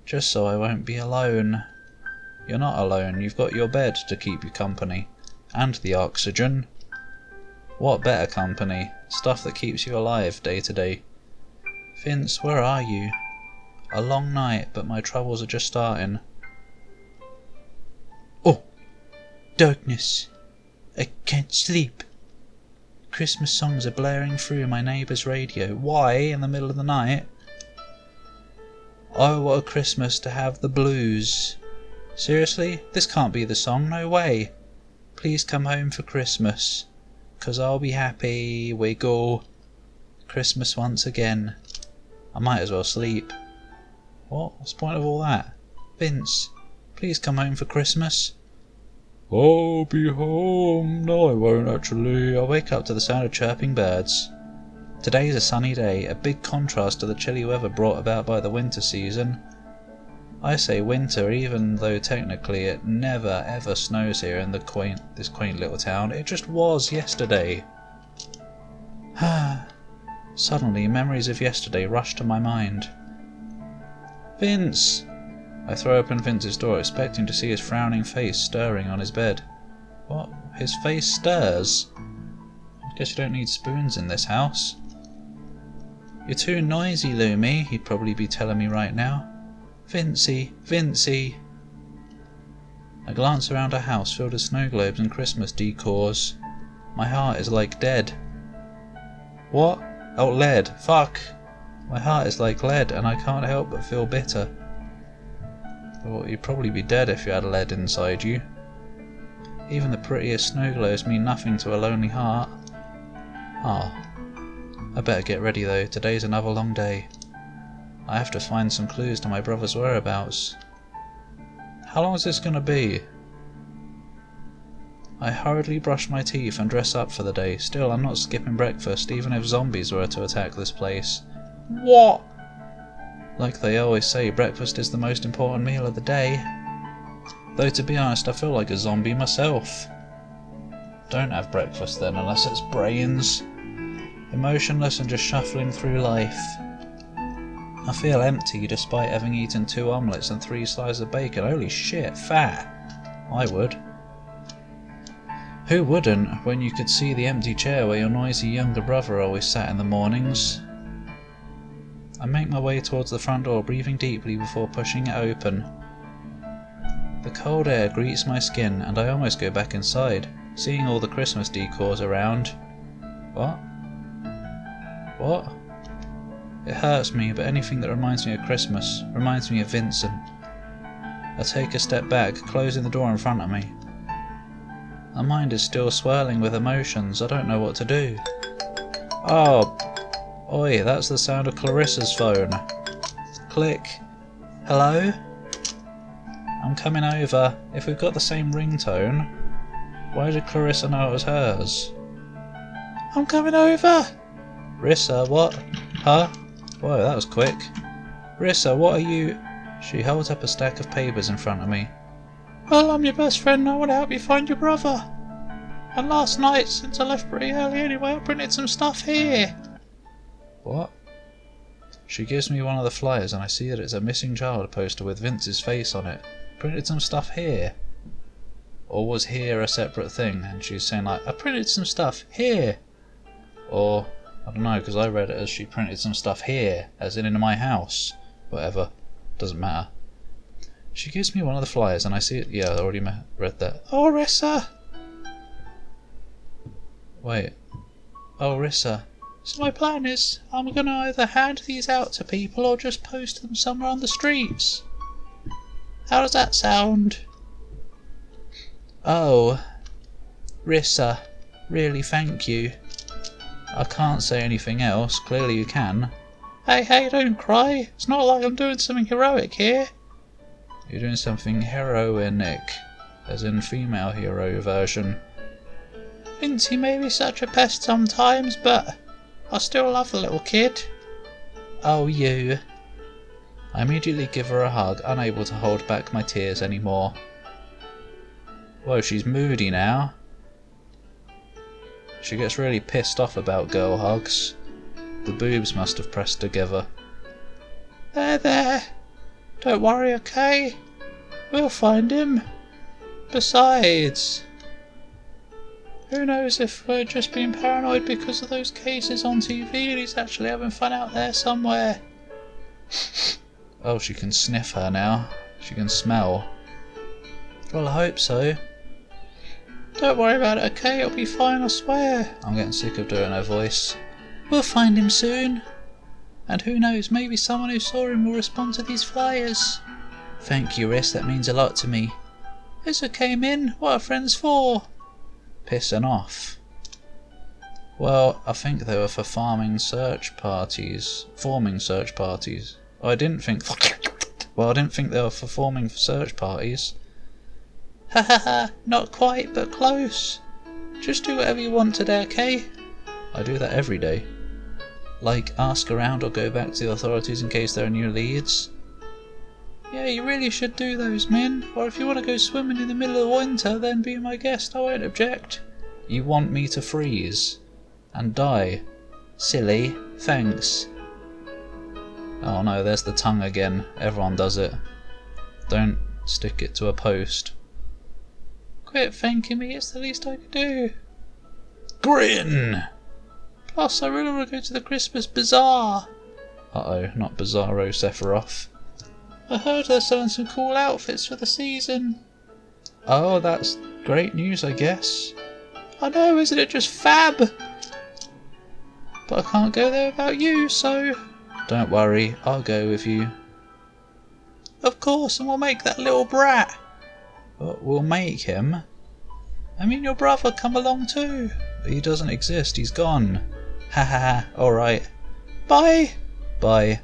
Just so I won't be alone. You're not alone, you've got your bed to keep you company. And the oxygen. What better company? Stuff that keeps you alive day to day. Vince, where are you? A long night, but my troubles are just starting. Oh! Darkness. I can't sleep. Christmas songs are blaring through my neighbour's radio. Why, in the middle of the night? Oh, what a Christmas to have the blues. Seriously? This can't be the song, no way. Please come home for Christmas. 'Cause I'll be happy, wiggle. Christmas once again. I might as well sleep. What? What's the point of all that? Vince, please come home for Christmas. I'll be home. No, I won't actually. I'll wake up to the sound of chirping birds. Today's a sunny day, a big contrast to the chilly weather brought about by the winter season. I say winter even though technically it never ever snows here in this quaint little town. It just was yesterday. Suddenly memories of yesterday rush to my mind. Vince! I throw open Vince's door, expecting to see his frowning face stirring on his bed. What? His face stirs? I guess you don't need spoons in this house. You're too noisy, Lumi, he'd probably be telling me right now. Vincey, Vincey. I glance around a house filled with snow globes and Christmas decors. My heart is like dead. What? Oh, lead. Fuck! My heart is like lead and I can't help but feel bitter. Well, you'd probably be dead if you had lead inside you. Even the prettiest snow globes mean nothing to a lonely heart. Ah, I better get ready though, today's another long day. I have to find some clues to my brother's whereabouts. How long is this gonna be? I hurriedly brush my teeth and dress up for the day. Still, I'm not skipping breakfast, even if zombies were to attack this place. What? Like they always say, breakfast is the most important meal of the day. Though to be honest, I feel like a zombie myself. Don't have breakfast then, unless it's brains. Emotionless and just shuffling through life. I feel empty despite having eaten 2 omelettes and 3 slices of bacon. Holy shit, fat. I would. Who wouldn't, when you could see the empty chair where your noisy younger brother always sat in the mornings? I make my way towards the front door, breathing deeply before pushing it open. The cold air greets my skin, and I almost go back inside, seeing all the Christmas decors around. What? What? It hurts me, but anything that reminds me of Christmas reminds me of Vincent. I take a step back, closing the door in front of me. My mind is still swirling with emotions. I don't know what to do. Oh, oi, that's the sound of Clarissa's phone. Click. Hello? I'm coming over. If we've got the same ringtone, why did Clarissa know it was hers? I'm coming over! Rissa, what? Huh? Whoa, that was quick. Rissa, what are you... She holds up a stack of papers in front of me. Well, I'm your best friend and I want to help you find your brother. And last night, since I left pretty early anyway, I printed some stuff here. What? She gives me one of the flyers and I see that it's a missing child poster with Vince's face on it. Printed some stuff here. Or was here a separate thing? And she's saying like, I printed some stuff here. Or, I don't know, because I read it as she printed some stuff here, as in my house. Whatever. Doesn't matter. She gives me one of the flyers and I see it. Yeah, I already read that. Oh, Rissa! Wait. Oh, Rissa. So my plan is, I'm gonna either hand these out to people or just post them somewhere on the streets. How does that sound? Oh. Rissa. Really, thank you. I can't say anything else. Clearly you can. Hey, don't cry. It's not like I'm doing something heroic here. You're doing something heroinic, as in female hero version. Vincy may be such a pest sometimes, but I still love the little kid. Oh, you. I immediately give her a hug, unable to hold back my tears anymore. Whoa, she's moody now. She gets really pissed off about girl hugs. The boobs must have pressed together. There. Don't worry, okay? We'll find him. Besides, who knows if we're just being paranoid because of those cases on TV and he's actually having fun out there somewhere. Oh, she can sniff her now. She can smell. Well, I hope so. Don't worry about it, okay? It'll be fine, I swear. I'm getting sick of doing her voice. We'll find him soon. And who knows, maybe someone who saw him will respond to these flyers. Thank you, Riss, that means a lot to me. It's okay, Min. What are friends for? Pissing off. Well, I think they were for forming search parties. Oh, I didn't think they were for forming search parties. Ha ha ha, not quite, but close. Just do whatever you want today, okay? I do that every day. Like, ask around or go back to the authorities in case there are new leads. Yeah, you really should do those, Min. Or if you want to go swimming in the middle of winter, then be my guest, I won't object. You want me to freeze? And die? Silly. Thanks. Oh no, there's the tongue again. Everyone does it. Don't stick it to a post. Quit thanking me, it's the least I could do. Grin! Plus, I really want to go to the Christmas Bazaar. Uh-oh, not Bizarro Sephiroth. I heard they're selling some cool outfits for the season. Oh, that's great news, I guess. I know, isn't it just fab? But I can't go there without you, so... Don't worry, I'll go with you. Of course, and we'll make that little brat. We'll make him? I mean your brother, come along too. He doesn't exist, he's gone. Ha ha ha, alright. Bye! Bye.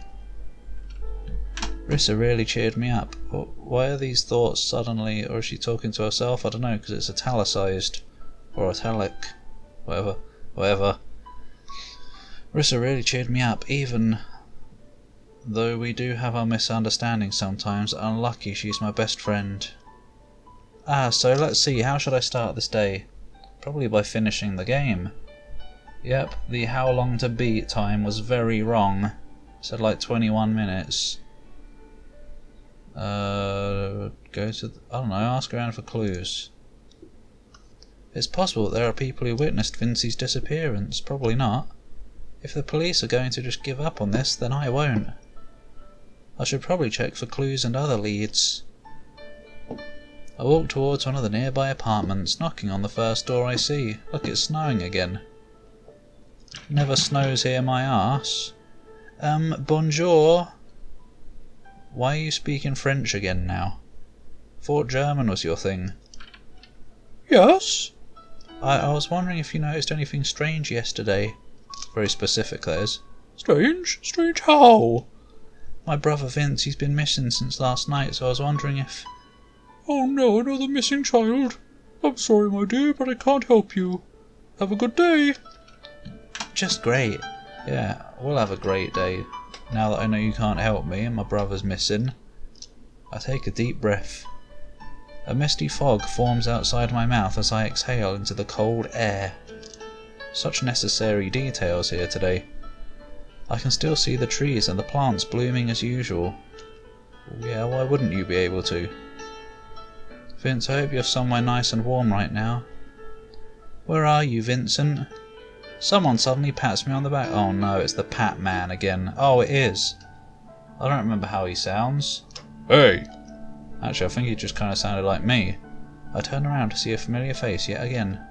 Rissa really cheered me up. Why are these thoughts suddenly, or is she talking to herself? I don't know, because it's italicized. Or italic. Whatever. Rissa really cheered me up, even though we do have our misunderstandings sometimes. Unlucky she's my best friend. So let's see, how should I start this day? Probably by finishing the game. Yep, the how long to beat time was very wrong. It said like 21 minutes. Go to, I don't know, ask around for clues. It's possible that there are people who witnessed Vincey's disappearance. Probably not. If the police are going to just give up on this, then I won't. I should probably check for clues and other leads. I walk towards one of the nearby apartments, knocking on the first door I see. Look, it's snowing again. Never snows here, my arse. Bonjour. Why are you speaking French again now? Thought German was your thing. Yes? I was wondering if you noticed anything strange yesterday. Very specific, that is. Strange? Strange how? My brother Vince, he's been missing since last night, so I was wondering if... Oh no, another missing child. I'm sorry, my dear, but I can't help you. Have a good day. Just great. Yeah, we'll have a great day. Now that I know you can't help me and my brother's missing. I take a deep breath. A misty fog forms outside my mouth as I exhale into the cold air. Such necessary details here today. I can still see the trees and the plants blooming as usual. Yeah, why wouldn't you be able to? Vince, I hope you're somewhere nice and warm right now. Where are you, Vincent? Someone suddenly pats me on the back. Oh no, it's the Pat Man again. Oh, it is. I don't remember how he sounds. Hey! Actually, I think he just kind of sounded like me. I turn around to see a familiar face yet again.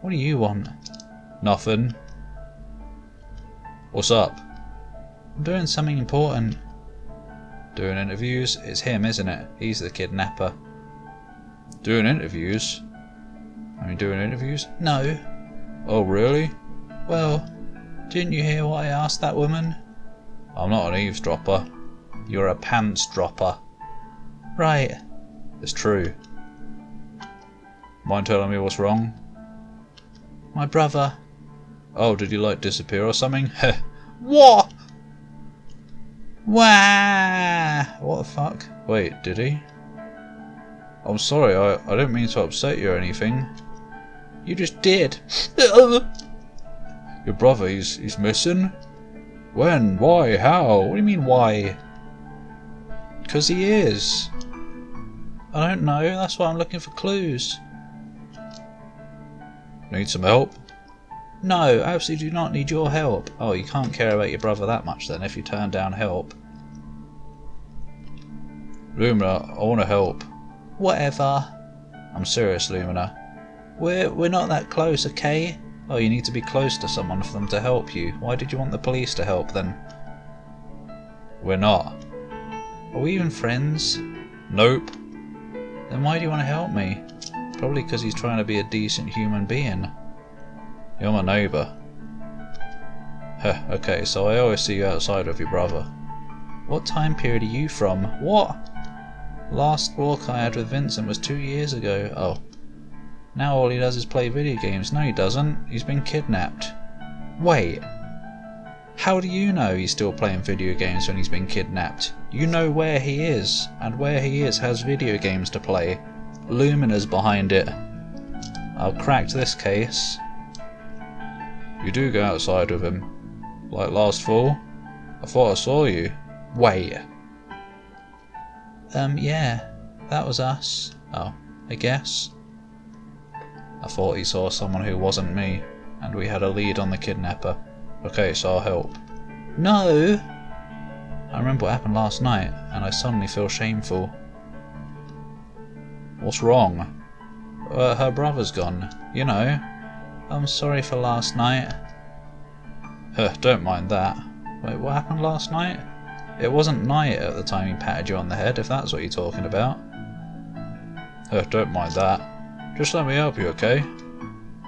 What do you want? Nothing. What's up? I'm doing something important. Doing interviews? It's him, isn't it? He's the kidnapper. Doing interviews? I mean, doing interviews? No. Oh, really? Well, didn't you hear what I asked that woman? I'm not an eavesdropper. You're a pants dropper. Right. It's true. Mind telling me what's wrong? My brother. Oh, did he like disappear or something? Heh. What? Wah! What the fuck? Wait, did he? I'm sorry, I didn't mean to upset you or anything. You just did. Your brother, he's missing? When? Why? How? What do you mean why? 'Cause he is. I don't know, that's why I'm looking for clues. Need some help? No, absolutely do not need your help. Oh, you can't care about your brother that much then if you turn down help. Lumina, I want to help. Whatever. I'm serious, Lumina. We're not that close, okay? Oh, you need to be close to someone for them to help you. Why did you want the police to help then? We're not. Are we even friends? Nope. Then why do you want to help me? Probably because he's trying to be a decent human being. You're my neighbour. Heh, okay, so I always see you outside with your brother. What time period are you from? What? Last walk I had with Vincent was 2 years ago. Oh. Now all he does is play video games. No, he doesn't. He's been kidnapped. Wait. How do you know he's still playing video games when he's been kidnapped? You know where he is, and where he is has video games to play. Lumina's behind it. I'll crack this case. You do go outside with him. Like last fall? I thought I saw you. Wait. Yeah. That was us. Oh, I guess. I thought he saw someone who wasn't me, and we had a lead on the kidnapper. Okay, so I'll help. No! I remember what happened last night, and I suddenly feel shameful. What's wrong? Her brother's gone, you know. I'm sorry for last night. Don't mind that. Wait, what happened last night? It wasn't night at the time he patted you on the head, if that's what you're talking about. Don't mind that. Just let me help you, okay?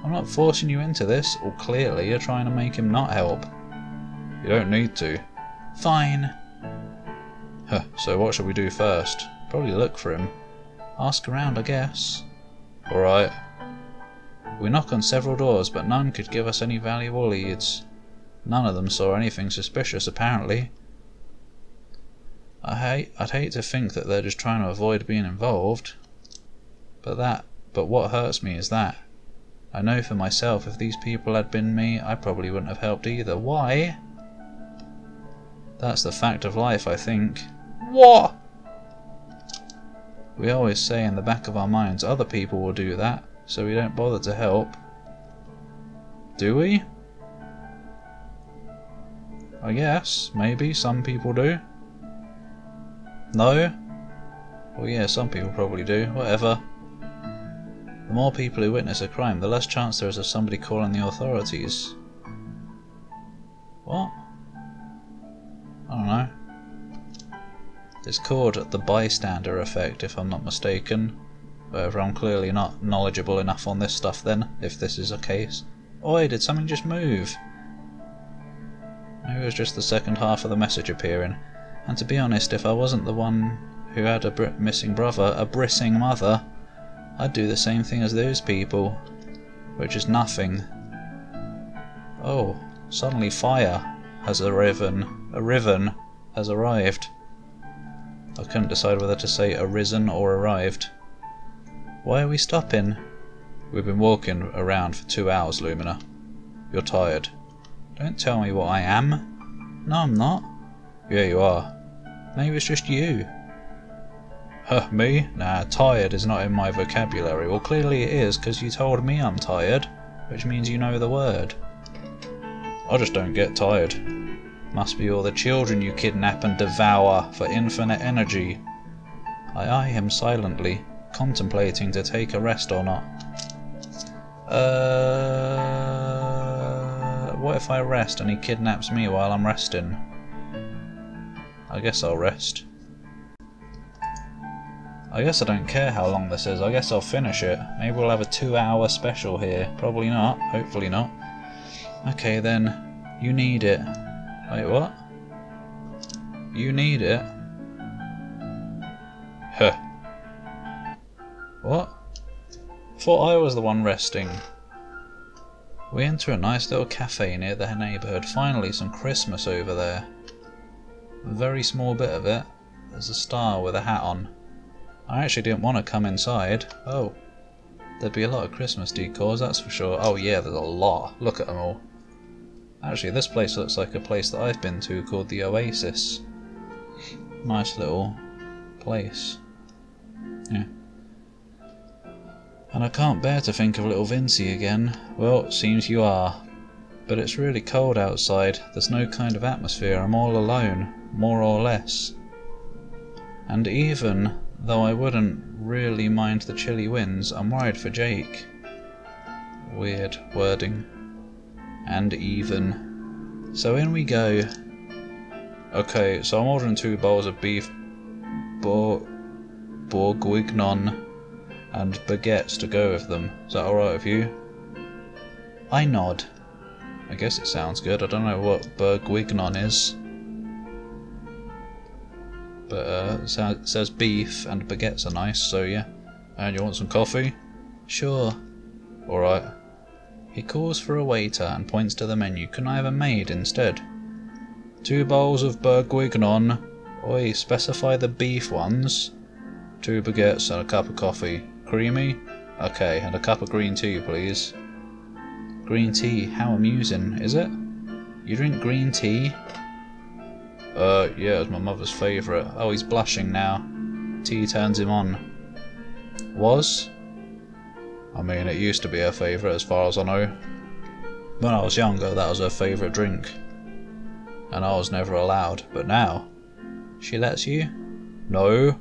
I'm not forcing you into this, or clearly you're trying to make him not help. You don't need to. Fine. So what should we do first? Probably look for him. Ask around, I guess. Alright. We knock on several doors, but none could give us any valuable leads. None of them saw anything suspicious, apparently. I'd hate to think that they're just trying to avoid being involved. But what hurts me is that I know for myself if these people had been me, I probably wouldn't have helped either. Why? That's the fact of life, I think. What? We always say in the back of our minds other people will do that, so we don't bother to help. Do we? I guess, maybe, some people do. No? Well, yeah, some people probably do, whatever. The more people who witness a crime, the less chance there is of somebody calling the authorities. What? I don't know. It's called the bystander effect, if I'm not mistaken. Whatever, I'm clearly not knowledgeable enough on this stuff then, if this is a case. Oi, did something just move? Maybe it was just the second half of the message appearing. And to be honest, if I wasn't the one who had a missing brother, a brissing mother, I'd do the same thing as those people, which is nothing. Oh, suddenly fire has arisen has arrived. I couldn't decide whether to say arisen or arrived. Why are we stopping? We've been walking around for 2 hours, Lumina. You're tired. Don't tell me what I am. No, I'm not. Yeah, you are. Maybe it's just you. Me? Nah, tired is not in my vocabulary. Well, clearly it is, because you told me I'm tired, which means you know the word. I just don't get tired. Must be all the children you kidnap and devour for infinite energy. I eye him silently, contemplating to take a rest or not. What if I rest and he kidnaps me while I'm resting? I guess I'll rest. I guess I don't care how long this is, I guess I'll finish it. Maybe we'll have a 2-hour special here. Probably not, hopefully not. Okay then, you need it. Wait, what? You need it? Huh. What? Thought I was the one resting. We enter a nice little cafe near the neighbourhood. Finally some Christmas over there. A very small bit of it. There's a star with a hat on. I actually didn't want to come inside. Oh. There'd be a lot of Christmas decors, that's for sure. Oh yeah, there's a lot. Look at them all. Actually, this place looks like a place that I've been to called the Oasis. Nice little place. Yeah. And I can't bear to think of little Vincy again. Well, it seems you are. But it's really cold outside. There's no kind of atmosphere. I'm all alone, more or less. And even though I wouldn't really mind the chilly winds, I'm worried for Jake. Weird wording. And even. So in we go. Okay, so I'm ordering 2 bowls of beef bourguignon and baguettes to go with them. Is that alright with you? I nod. I guess it sounds good. I don't know what bourguignon is. But it says beef and baguettes are nice, so yeah. And you want some coffee? Sure. Alright. He calls for a waiter and points to the menu. Can I have a maid instead? 2 bowls of bourguignon. Oi, specify the beef ones. 2 baguettes and a cup of coffee. Creamy? Okay, and a cup of green tea, please. Green tea? How amusing, is it? You drink green tea? Yeah, it's my mother's favourite. Oh, he's blushing now. Tea turns him on. Was? I mean, it used to be her favourite as far as I know. When I was younger, that was her favourite drink. And I was never allowed, but now? She lets you? No.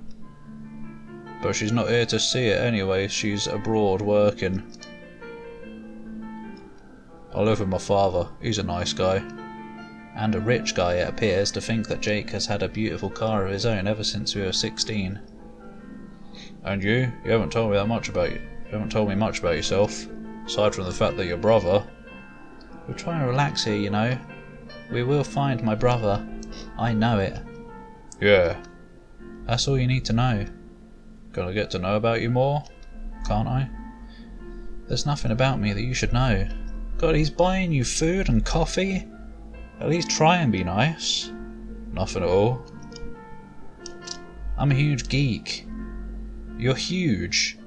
But she's not here to see it anyway, she's abroad working. I live with my father, he's a nice guy. And a rich guy, it appears, to think that Jake has had a beautiful car of his own ever since we were 16. And you? You haven't told me that much about You haven't told me much about yourself, aside from the fact that you're brother. We're trying to relax here, you know. We will find my brother. I know it. Yeah. That's all you need to know. Gonna get to know about you more, can't I? There's nothing about me that you should know. God, he's buying you food and coffee? At least try and be nice. Nothing at all. I'm a huge geek. You're huge.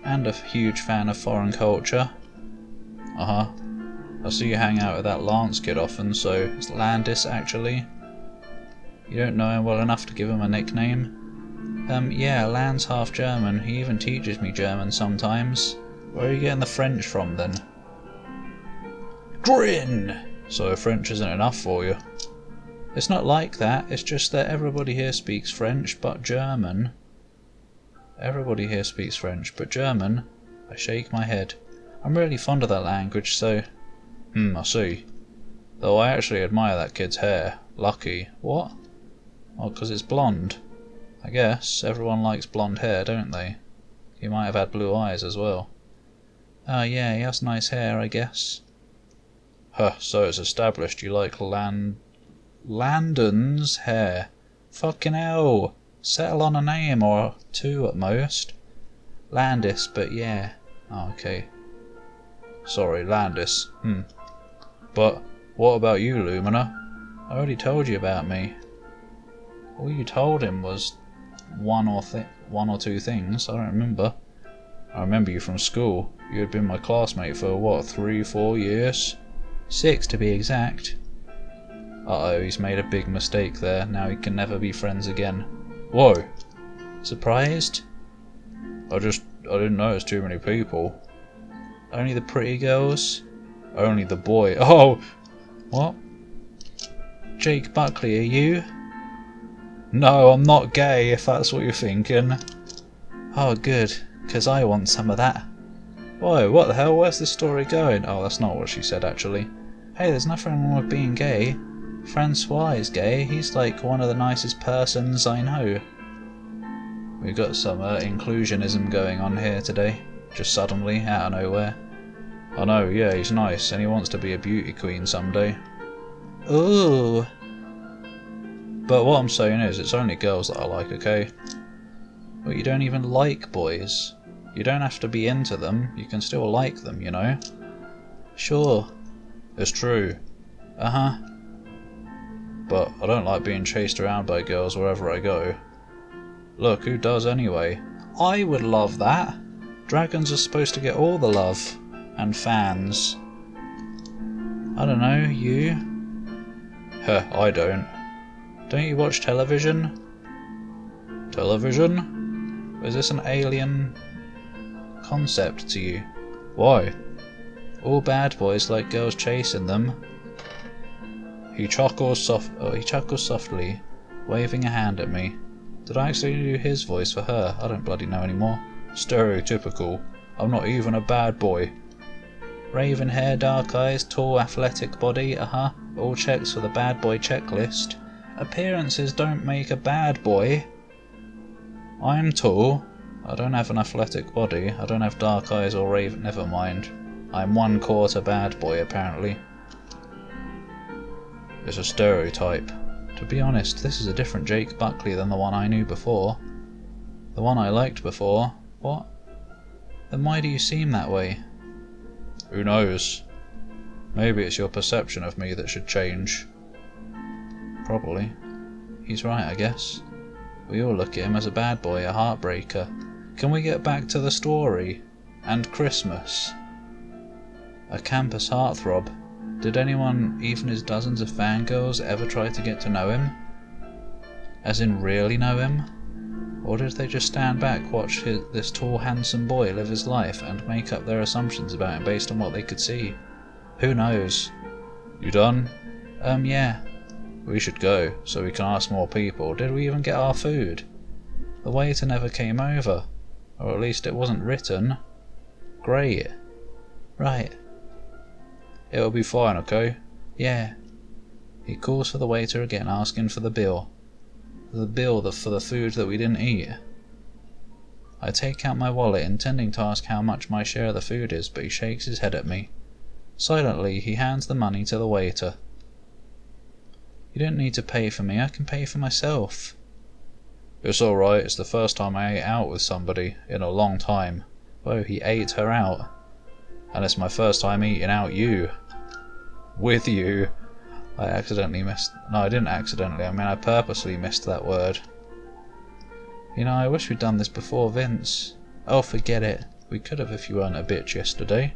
And a huge fan of foreign culture. Uh-huh. I see you hang out with that Lance kid often, so... It's Landis, actually. You don't know him well enough to give him a nickname? Yeah, Land's half German. He even teaches me German sometimes. Where are you getting the French from, then? Grin! So French isn't enough for you? It's not like that. It's just that everybody here speaks French, but German. Everybody here speaks French, but German? I shake my head. I'm really fond of that language, so... I see. Though I actually admire that kid's hair. Lucky. What? Oh, 'cause it's blonde. I guess. Everyone likes blonde hair, don't they? He might have had blue eyes as well. Oh yeah, he has nice hair, I guess. Huh, so it's established you like Landon's hair. Fucking hell. Settle on a name, or two at most. Landis, but yeah. Oh, okay. Sorry, Landis. But what about you, Lumina? I already told you about me. All you told him was one or two things. I don't remember. I remember you from school. You had been my classmate for, what, 3-4 years? 6 to be exact. Uh-oh, he's made a big mistake there. Now he can never be friends again. Whoa! Surprised? I didn't notice too many people. Only the pretty girls? Only the boy. Oh! What? Jake Buckley, are you? No, I'm not gay, if that's what you're thinking. Oh, good, 'cause I want some of that. Whoa, what the hell? Where's this story going? Oh, that's not what she said, actually. Hey, there's nothing wrong with being gay. Francois is gay. He's like one of the nicest persons I know. We've got some inclusionism going on here today. Just suddenly, out of nowhere. I know, yeah, he's nice, and he wants to be a beauty queen someday. Ooh. But what I'm saying is, it's only girls that I like, okay? Well, you don't even like boys. You don't have to be into them, you can still like them, you know? Sure. It's true. Uh-huh. But I don't like being chased around by girls wherever I go. Look, who does anyway? I would love that. Dragons are supposed to get all the love. And fans. I don't know, you? Heh, I don't. Don't you watch television? Television? Is this an alien concept to you? Why? All bad boys like girls chasing them. He chuckles softly, waving a hand at me. Did I actually do his voice for her? I don't bloody know anymore. Stereotypical. I'm not even a bad boy. Raven hair, dark eyes, tall athletic body, all checks for the bad boy checklist. Appearances don't make a bad boy. I'm tall. I don't have an athletic body. I don't have dark eyes or raven. Never mind. I'm 1/4 bad boy, apparently. It's a stereotype. To be honest, this is a different Jake Buckley than the one I knew before. The one I liked before. What? Then why do you seem that way? Who knows? Maybe it's your perception of me that should change. Probably. He's right, I guess. We all look at him as a bad boy, a heartbreaker. Can we get back to the story? And Christmas? A campus heartthrob. Did anyone, even his dozens of fangirls, ever try to get to know him? As in really know him? Or did they just stand back, watch this tall handsome boy live his life and make up their assumptions about him based on what they could see? Who knows? You done? Yeah. We should go, so we can ask more people. Did we even get our food? The waiter never came over. Or at least it wasn't written. Great. Right. It'll be fine, okay? Yeah. He calls for the waiter again, asking for the bill. The bill for the food that we didn't eat. I take out my wallet, intending to ask how much my share of the food is, but he shakes his head at me. Silently, he hands the money to the waiter. You don't need to pay for me, I can pay for myself. It's alright, it's the first time I ate out with somebody in a long time. Whoa, he ate her out. And it's my first time eating out you. With you. I accidentally missed... No, I didn't accidentally, I mean I purposely missed that word. You know, I wish we'd done this before, Vince. Oh, forget it. We could have if you weren't a bitch yesterday.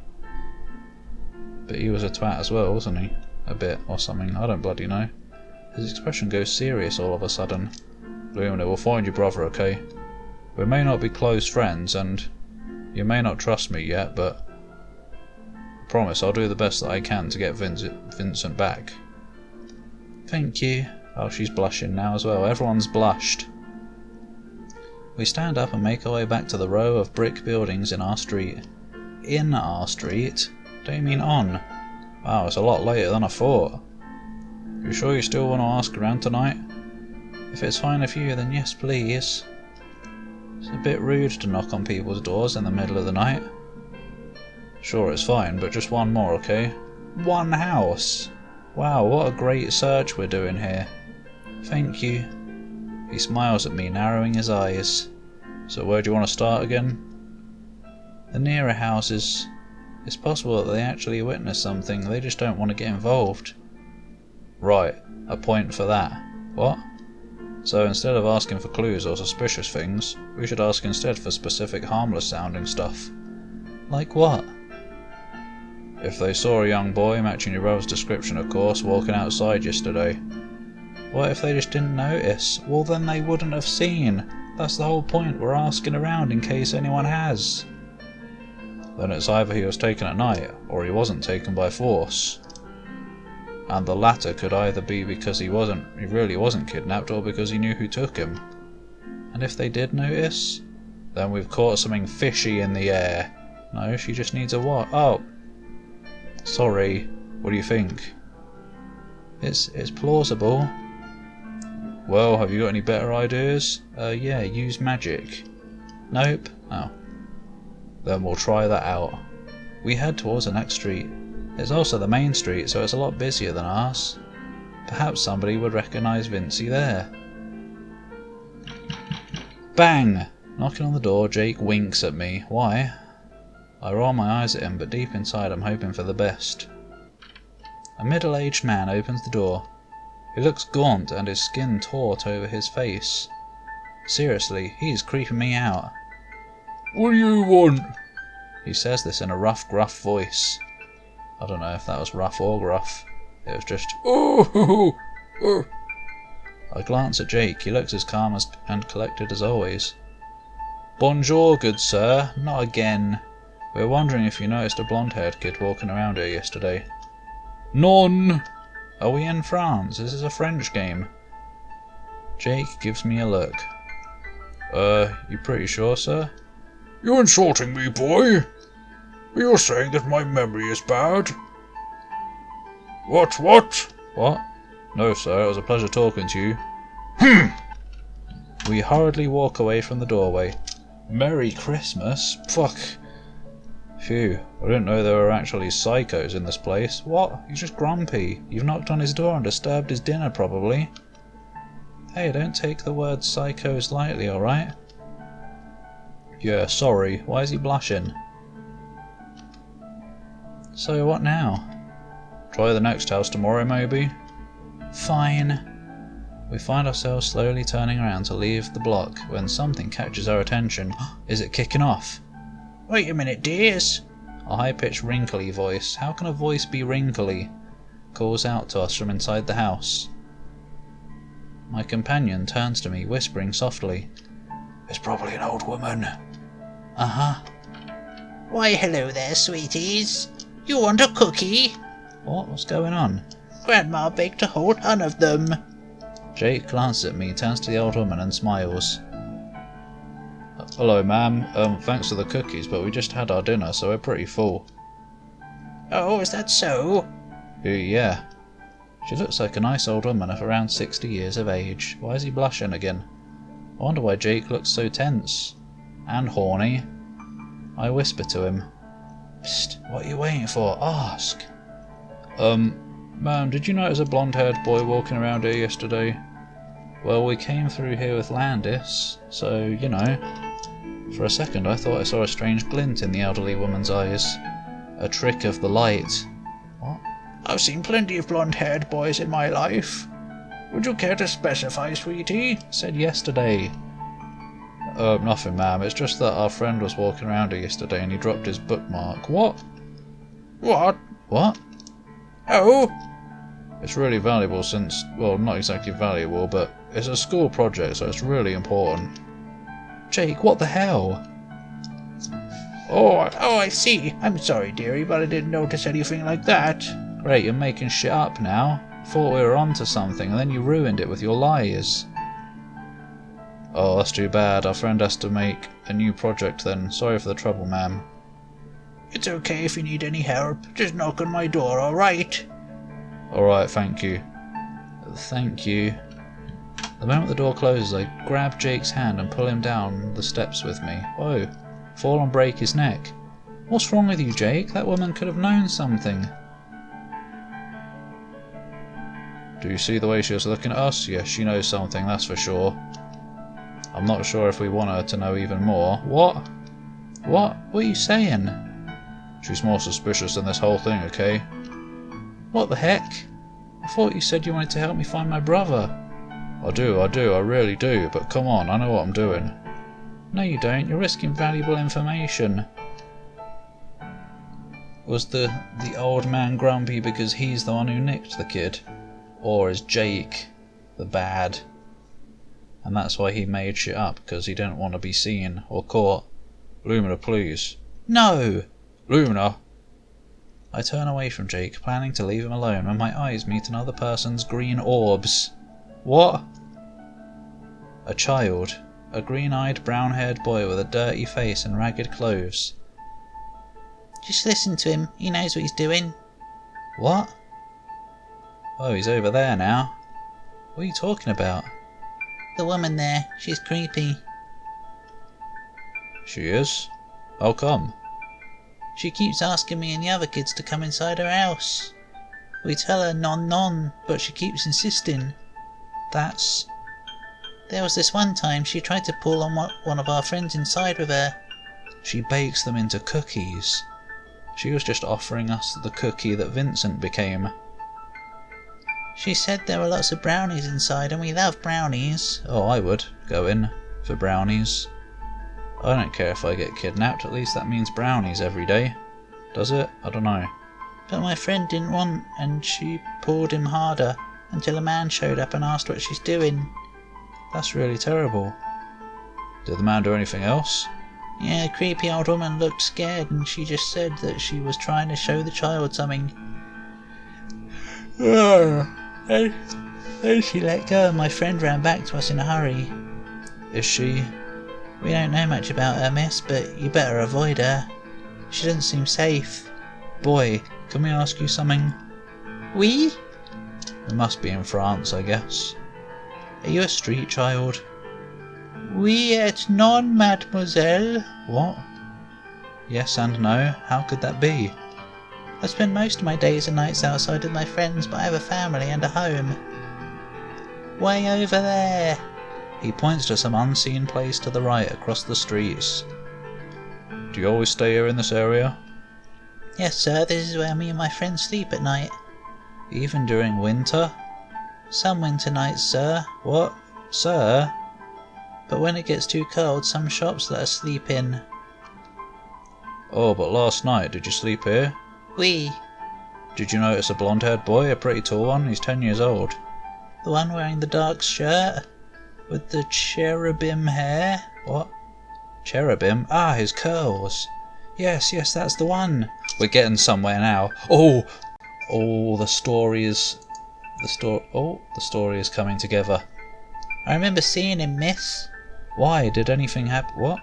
But he was a twat as well, wasn't he? A bit, or something, I don't bloody know. His expression goes serious all of a sudden. Lumina, we'll find your brother, okay? We may not be close friends, and you may not trust me yet, but I promise I'll do the best that I can to get Vincent back. Thank you. Oh, she's blushing now as well. Everyone's blushed. We stand up and make our way back to the row of brick buildings in our street. In our street? Don't you mean on? Wow, it's a lot later than I thought. You sure you still want to ask around tonight? If it's fine with you, then yes, please. It's a bit rude to knock on people's doors in the middle of the night. Sure, it's fine, but just one more, okay? One house! Wow, what a great search we're doing here. Thank you. He smiles at me, narrowing his eyes. So where do you want to start again? The nearer houses. It's possible that they actually witnessed something, they just don't want to get involved. Right, a point for that. What? So instead of asking for clues or suspicious things, we should ask instead for specific harmless sounding stuff. Like what? If they saw a young boy, matching your brother's description of course, walking outside yesterday. What if they just didn't notice? Well then they wouldn't have seen. That's the whole point, we're asking around in case anyone has. Then it's either he was taken at night, or he wasn't taken by force. And the latter could either be because he really wasn't kidnapped, or because he knew who took him. And if they did notice, then we've caught something fishy in the air. No, she just needs a what? Oh! Sorry, what do you think? It's plausible. Well, have you got any better ideas? Yeah, use magic. Nope. Oh. Then we'll try that out. We head towards the next street. It's also the main street, so it's a lot busier than ours. Perhaps somebody would recognise Vincey there. Bang! Knocking on the door, Jake winks at me. Why? I roll my eyes at him, but deep inside I'm hoping for the best. A middle-aged man opens the door. He looks gaunt and his skin taut over his face. Seriously, he's creeping me out. What do you want? He says this in a rough, gruff voice. I don't know if that was rough or gruff. It was just, oh. I glance at Jake. He looks as calm and collected as always. Bonjour, good sir. Not again. We're wondering if you noticed a blonde-haired kid walking around here yesterday. None. Are we in France? This is a French game. Jake gives me a look. You pretty sure, sir? You're insulting me, boy. You're saying that my memory is bad. What? What? No, sir, it was a pleasure talking to you. We hurriedly walk away from the doorway. Merry Christmas? Fuck. Phew, I didn't know there were actually psychos in this place. What? He's just grumpy. You've knocked on his door and disturbed his dinner, probably. Hey, don't take the word psychos lightly, alright? Yeah, sorry. Why is he blushing? So what now? Try the next house tomorrow, maybe? Fine. We find ourselves slowly turning around to leave the block when something catches our attention. Is it kicking off? Wait a minute, dears! A high-pitched, wrinkly voice, how can a voice be wrinkly, calls out to us from inside the house. My companion turns to me, whispering softly. It's probably an old woman. Uh-huh. Why, hello there, sweeties. You want a cookie? What's going on? Grandma baked a whole ton of them. Jake glances at me, turns to the old woman and smiles. Hello, ma'am. Thanks for the cookies, but we just had our dinner, so we're pretty full. Oh, is that so? Yeah. She looks like a nice old woman of around 60 years of age. Why is he blushing again? I wonder why Jake looks so tense. and horny. I whisper to him. Psst, what are you waiting for? Ask. Ma'am, did you notice a blonde-haired boy walking around here yesterday? Well, we came through here with Landis, so, you know. For a second I thought I saw a strange glint in the elderly woman's eyes. A trick of the light. What? I've seen plenty of blonde-haired boys in my life. Would you care to specify, sweetie? Said yesterday. Nothing, ma'am. It's just that our friend was walking around here yesterday and he dropped his bookmark. What? What? What? Oh! It's really valuable since, well, not exactly valuable, but it's a school project, so it's really important. Jake, what the hell? Oh, I see. I'm sorry, dearie, but I didn't notice anything like that. Great, you're making shit up now. Thought we were onto something, and then you ruined it with your lies. Oh, that's too bad. Our friend has to make a new project then. Sorry for the trouble, ma'am. It's okay if you need any help. Just knock on my door, alright? Alright, thank you. Thank you. The moment the door closes, I grab Jake's hand and pull him down the steps with me. Whoa, fall and break his neck. What's wrong with you, Jake? That woman could have known something. Do you see the way she was looking at us? Yes, she knows something, that's for sure. I'm not sure if we want her to know even more. What? What are you saying? She's more suspicious than this whole thing, okay? What the heck? I thought you said you wanted to help me find my brother. I do, I really do, but come on, I know what I'm doing. No you don't, you're risking valuable information. Was the old man grumpy because he's the one who nicked the kid? Or is Jake the bad? And that's why he made shit up, because he didn't want to be seen or caught. Lumina, please. No! Lumina! I turn away from Jake, planning to leave him alone, when my eyes meet another person's green orbs. What? A child. A green-eyed, brown-haired boy with a dirty face and ragged clothes. Just listen to him. He knows what he's doing. What? Oh, he's over there now. What are you talking about? The woman there. She's creepy. She is? How come? She keeps asking me and the other kids to come inside her house. We tell her non, but she keeps insisting. There was this one time she tried to pull on one of our friends inside with her. She bakes them into cookies. She was just offering us the cookie that Vincent became. She said there were lots of brownies inside and we love brownies. Oh, I would go in for brownies. I don't care if I get kidnapped, at least that means brownies every day. Does it? I don't know. But my friend didn't want, and she pulled him harder until a man showed up and asked what she's doing. That's really terrible. Did the man do anything else? Yeah, the creepy old woman looked scared and she just said that she was trying to show the child something. And she let go and my friend ran back to us in a hurry. Is she? We don't know much about her, miss, but you better avoid her. She doesn't seem safe. Boy, can we ask you something? Oui? We must be in France, I guess. Are you a street child? Oui et non, mademoiselle. What? Yes and no? How could that be? I spend most of my days and nights outside with my friends, but I have a family and a home. Way over there. He points to some unseen place to the right across the streets. Do you always stay here in this area? Yes, sir, this is where me and my friends sleep at night. Even during winter? Some winter nights, sir. What? Sir? But when it gets too cold, some shops let us sleep in. Oh, but last night, did you sleep here? Oui. Did you notice a blonde-haired boy, a pretty tall one? He's 10 years old. The one wearing the dark shirt? With the cherubim hair? What? Cherubim? Ah, his curls. Yes, that's the one. We're getting somewhere now. Oh, the story is coming together. I remember seeing him, miss. Why? Did anything happen? What?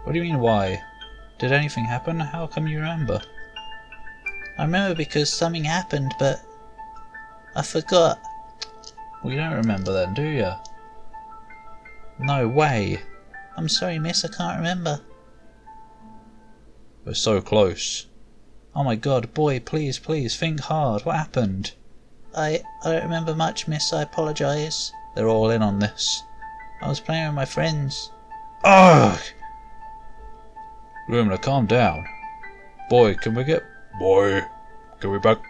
What do you mean, why? Did anything happen? How come you remember? I remember because something happened, but I forgot. Well, you don't remember then, do you? No way. I'm sorry, miss, I can't remember. We're so close. Oh my god, boy, please, think hard. What happened? I don't remember much, miss, I apologise. They're all in on this. I was playing with my friends. Ugh! Lumina, calm down. Boy, can we get back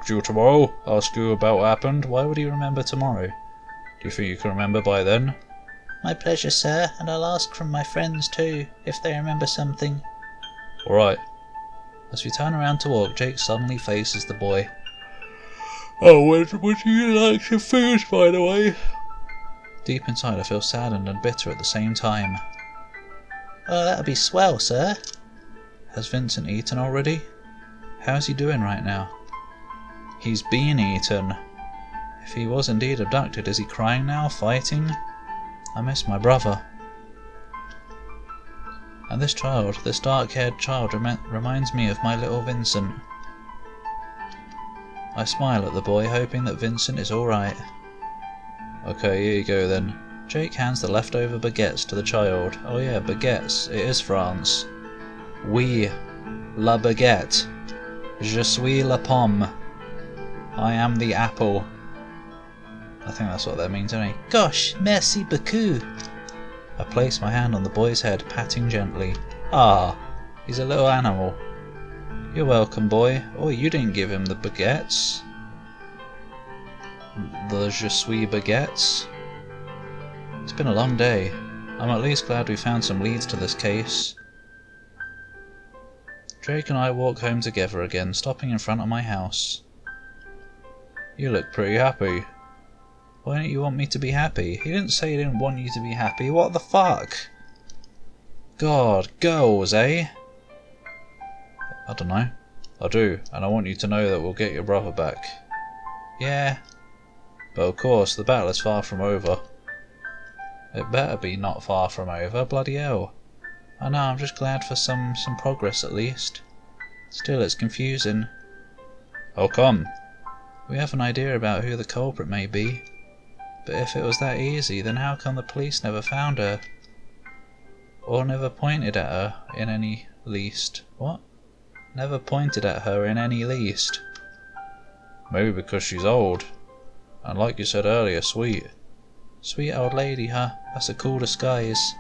to you tomorrow? Ask you about what happened? Why would he remember tomorrow? Do you think you can remember by then? My pleasure, sir, and I'll ask from my friends too, if they remember something. Alright. As we turn around to walk, Jake suddenly faces the boy. Oh, would you like some food, by the way? Deep inside I feel saddened and bitter at the same time. Oh, that'll be swell, sir. Has Vincent eaten already? How's he doing right now? He's been eaten. If he was indeed abducted, is he crying now, fighting? I miss my brother. And this child, this dark-haired child, reminds me of my little Vincent. I smile at the boy, hoping that Vincent is alright. Okay, here you go then. Jake hands the leftover baguettes to the child. Oh yeah, baguettes. It is France. Oui, la baguette. Je suis la pomme. I am the apple. I think that's what that means, don't it? Gosh, merci beaucoup. I place my hand on the boy's head, patting gently. Ah, he's a little animal. You're welcome, boy. Oh, you didn't give him the baguettes. The je suis baguettes. It's been a long day. I'm at least glad we found some leads to this case. Drake and I walk home together again, stopping in front of my house. You look pretty happy. Why don't you want me to be happy? He didn't say he didn't want you to be happy. What the fuck? God, girls, eh? I don't know. I do, and I want you to know that we'll get your brother back. Yeah. But of course, the battle is far from over. It better be not far from over, bloody hell. I know, I'm just glad for some progress at least. Still, it's confusing. How come? We have an idea about who the culprit may be. But if it was that easy, then how come the police never found her? Or never pointed at her in any least. What? Never pointed at her in any least. Maybe because she's old. And like you said earlier, sweet. Sweet old lady, huh? That's a cool disguise.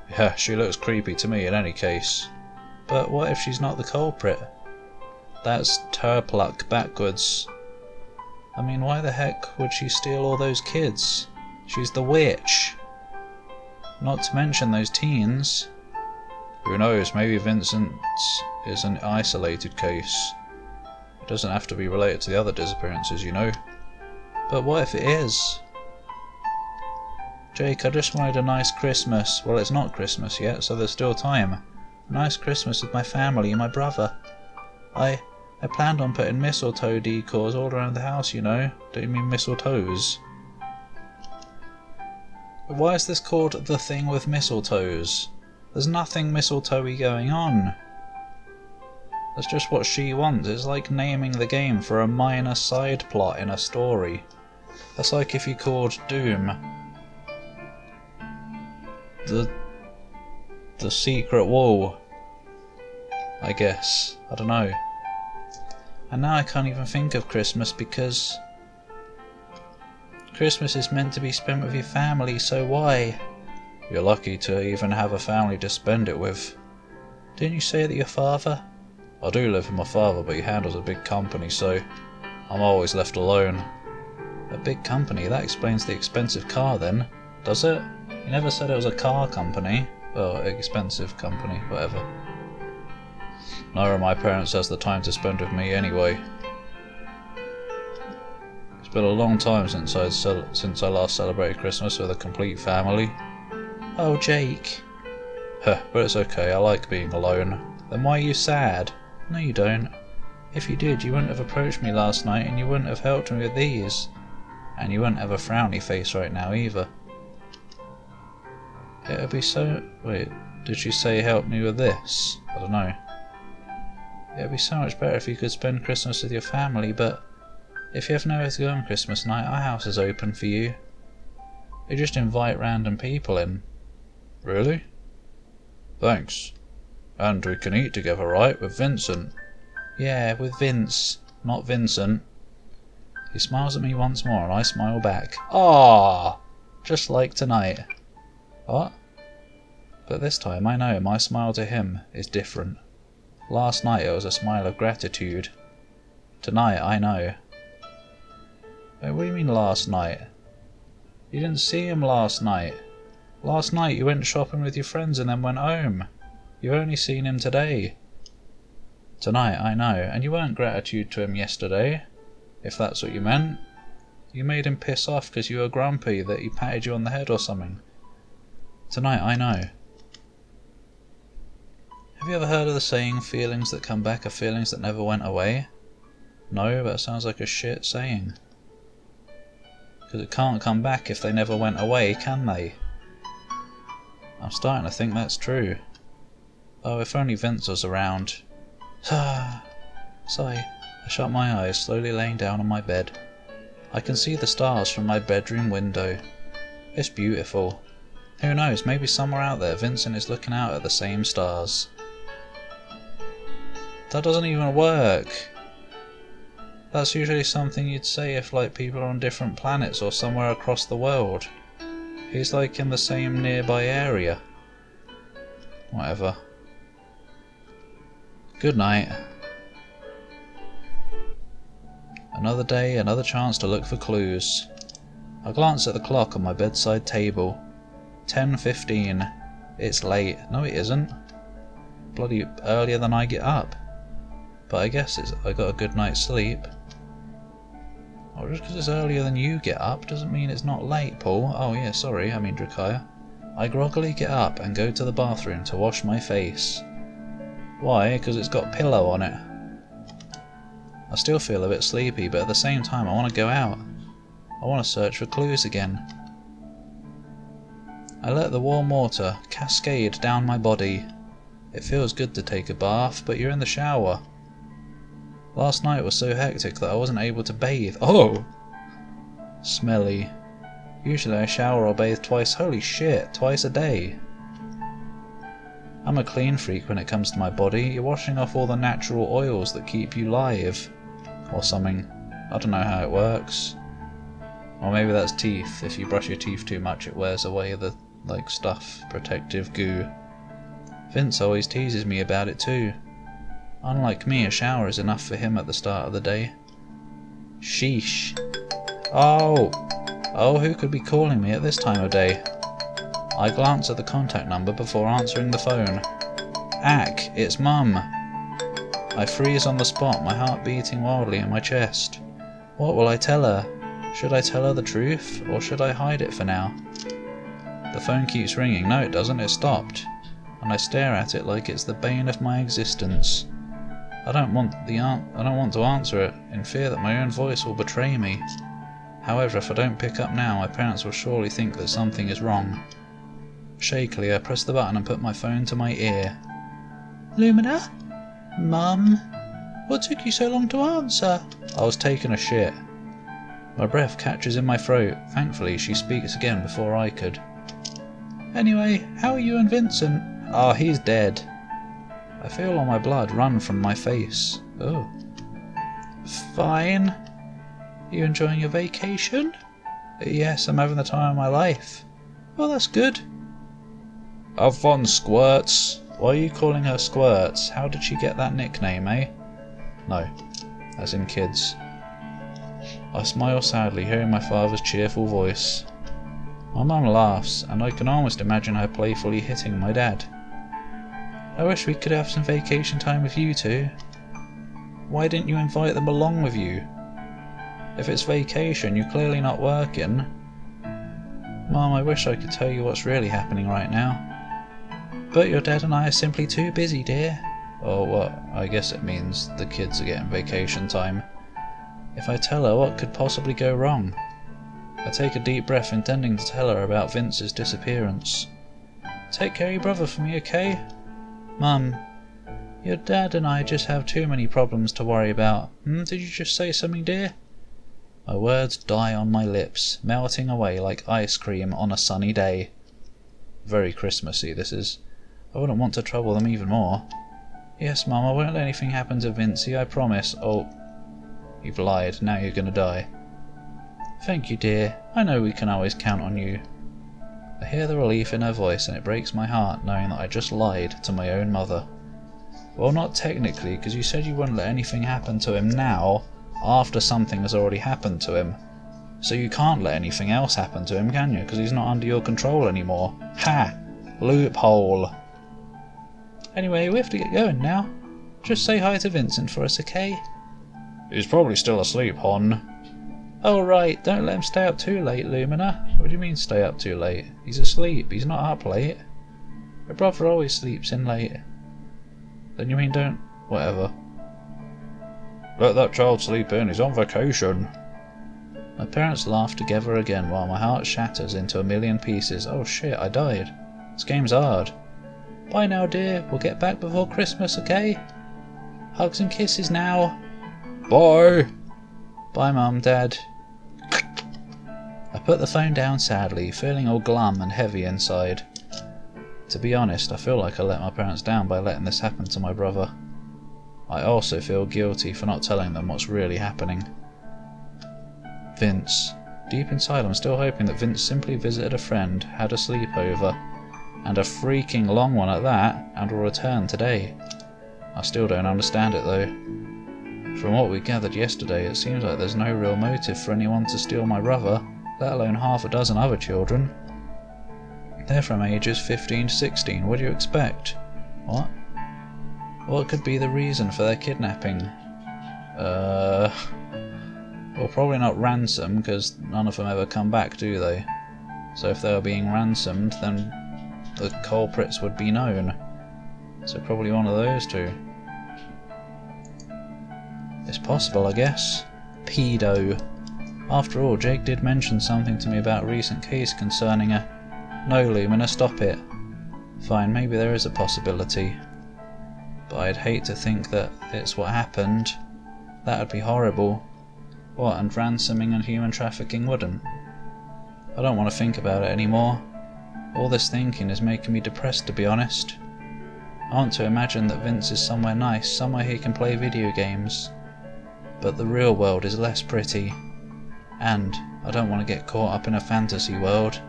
Yeah, she looks creepy to me in any case. But what if she's not the culprit? That's her pluck backwards. I mean, why the heck would she steal all those kids? She's the witch. Not to mention those teens. Who knows, maybe Vincent's is an isolated case. It doesn't have to be related to the other disappearances, you know. But what if it is? Jake, I just wanted a nice Christmas. Well, it's not Christmas yet, so there's still time. A nice Christmas with my family and my brother. I planned on putting mistletoe decors all around the house, you know. Don't you mean mistletoes? Why is this called the thing with mistletoes? There's nothing mistletoe-y going on. That's just what she wants. It's like naming the game for a minor side plot in a story. That's like if you called Doom the secret wall. I guess. I don't know. And now I can't even think of Christmas because Christmas is meant to be spent with your family, so why? You're lucky to even have a family to spend it with. Didn't you say that your father? I do live with my father, but he handles a big company, so I'm always left alone. A big company? That explains the expensive car then, does it? You never said it was a car company. Well, expensive company, whatever. Neither of my parents has the time to spend with me anyway. It's been a long time since I last celebrated Christmas with a complete family. Oh, Jake. But it's okay, I like being alone. Then why are you sad? No, you don't. If you did, you wouldn't have approached me last night and you wouldn't have helped me with these. And you wouldn't have a frowny face right now either. It would be so... Wait, did she say help me with this? I don't know. It would be so much better if you could spend Christmas with your family, but if you have nowhere to go on Christmas night, our house is open for you. You just invite random people in. Really? Thanks. And we can eat together, right, with Vincent? Yeah, with Vince, not Vincent. He smiles at me once more and I smile back. Ah, just like tonight. What? But this time I know my smile to him is different. Last night it was a smile of gratitude. Tonight I know. Wait, what do you mean last night? You didn't see him last night. Last night you went shopping with your friends and then went home. You've only seen him today. Tonight I know, and you weren't gratitude to him yesterday, if that's what you meant. You made him piss off because you were grumpy that he patted you on the head or something. Tonight I know. Have you ever heard of the saying, feelings that come back are feelings that never went away? No, but it sounds like a shit saying. Because it can't come back if they never went away, can they? I'm starting to think that's true. Oh, if only Vince was around. Sigh. I shut my eyes, slowly laying down on my bed. I can see the stars from my bedroom window. It's beautiful. Who knows, maybe somewhere out there Vincent is looking out at the same stars. That doesn't even work. That's usually something you'd say if like people are on different planets or somewhere across the world. He's like in the same nearby area. Whatever. Good night. Another day, another chance to look for clues. I glance at the clock on my bedside table. 10:15. It's late. No, it isn't. Bloody earlier than I get up. But I guess I got a good night's sleep. Well, just because it's earlier than you get up doesn't mean it's not late, Paul. Oh yeah, sorry, I mean Drakaya. I groggily get up and go to the bathroom to wash my face. Why? Because it's got pillow on it. I still feel a bit sleepy, but at the same time I want to go out. I want to search for clues again. I let the warm water cascade down my body. It feels good to take a bath, but you're in the shower. Last night was so hectic that I wasn't able to bathe. Oh! Smelly. Usually I shower or bathe twice, holy shit, twice a day. I'm a clean freak when it comes to my body. You're washing off all the natural oils that keep you live. Or something. I don't know how it works. Or maybe that's teeth. If you brush your teeth too much it wears away the, like, stuff, protective goo. Vince always teases me about it too. Unlike me, a shower is enough for him at the start of the day. Sheesh. Oh, who could be calling me at this time of day? I glance at the contact number before answering the phone. Ack, it's Mum. I freeze on the spot, my heart beating wildly in my chest. What will I tell her? Should I tell her the truth, or should I hide it for now? The phone keeps ringing. No, it doesn't. It stopped. And I stare at it like it's the bane of my existence. I don't want to answer it, in fear that my own voice will betray me. However, if I don't pick up now, my parents will surely think that something is wrong. Shakily, I press the button and put my phone to my ear. Lumina? Mum? What took you so long to answer? I was taking a shit. My breath catches in my throat. Thankfully, she speaks again before I could. Anyway, how are you and Vincent? Ah, he's dead. I feel all my blood run from my face. Oh. Fine. You enjoying your vacation? Yes, I'm having the time of my life. Well, that's good. Have fun, Squirts. Why are you calling her Squirts? How did she get that nickname, eh? No, as in kids. I smile sadly, hearing my father's cheerful voice. My mum laughs, and I can almost imagine her playfully hitting my dad. I wish we could have some vacation time with you two. Why didn't you invite them along with you? If it's vacation, you're clearly not working. Mum, I wish I could tell you what's really happening right now. But your dad and I are simply too busy, dear. Oh, what? I guess it means the kids are getting vacation time. If I tell her, what could possibly go wrong? I take a deep breath, intending to tell her about Vince's disappearance. Take care of your brother for me, okay? Mum, your dad and I just have too many problems to worry about. Did you just say something, dear? My words die on my lips, melting away like ice cream on a sunny day. Very Christmassy, this is. I wouldn't want to trouble them even more. Yes, Mum, I won't let anything happen to Vincey, I promise. Oh, you've lied. Now you're gonna die. Thank you, dear. I know we can always count on you. I hear the relief in her voice, and it breaks my heart knowing that I just lied to my own mother. Well, not technically, because you said you wouldn't let anything happen to him now, after something has already happened to him. So you can't let anything else happen to him, can you? Because he's not under your control anymore. Ha! Loophole! Anyway, we have to get going now. Just say hi to Vincent for us, okay? He's probably still asleep, Hon. Oh right, don't let him stay up too late, Lumina. What do you mean stay up too late? He's asleep, he's not up late. Your brother always sleeps in late. Then you mean don't... whatever. Let that child sleep in, he's on vacation. My parents laugh together again while my heart shatters into a million pieces. Oh shit, I died. This game's hard. Bye now, dear. We'll get back before Christmas, okay? Hugs and kisses now. Bye! Bye, Mum, Dad. I put the phone down sadly, feeling all glum and heavy inside. To be honest, I feel like I let my parents down by letting this happen to my brother. I also feel guilty for not telling them what's really happening. Vince. Deep inside I'm still hoping that Vince simply visited a friend, had a sleepover, and a freaking long one at that, and will return today. I still don't understand it though. From what we gathered yesterday, it seems like there's no real motive for anyone to steal my brother, let alone half a dozen other children. They're from ages 15 to 16, what do you expect? What? What could be the reason for their kidnapping? Well, probably not ransom, because none of them ever come back, do they? So if they were being ransomed, then the culprits would be known. So probably one of those two. It's possible, I guess. Pedo. After all, Jake did mention something to me about a recent case concerning a... No, Lumina, stop it. Fine, maybe there is a possibility. But I'd hate to think that it's what happened. That would be horrible. What, and ransoming and human trafficking wouldn't? I don't want to think about it anymore. All this thinking is making me depressed, to be honest. I want to imagine that Vince is somewhere nice, somewhere he can play video games. But the real world is less pretty. And I don't want to get caught up in a fantasy world.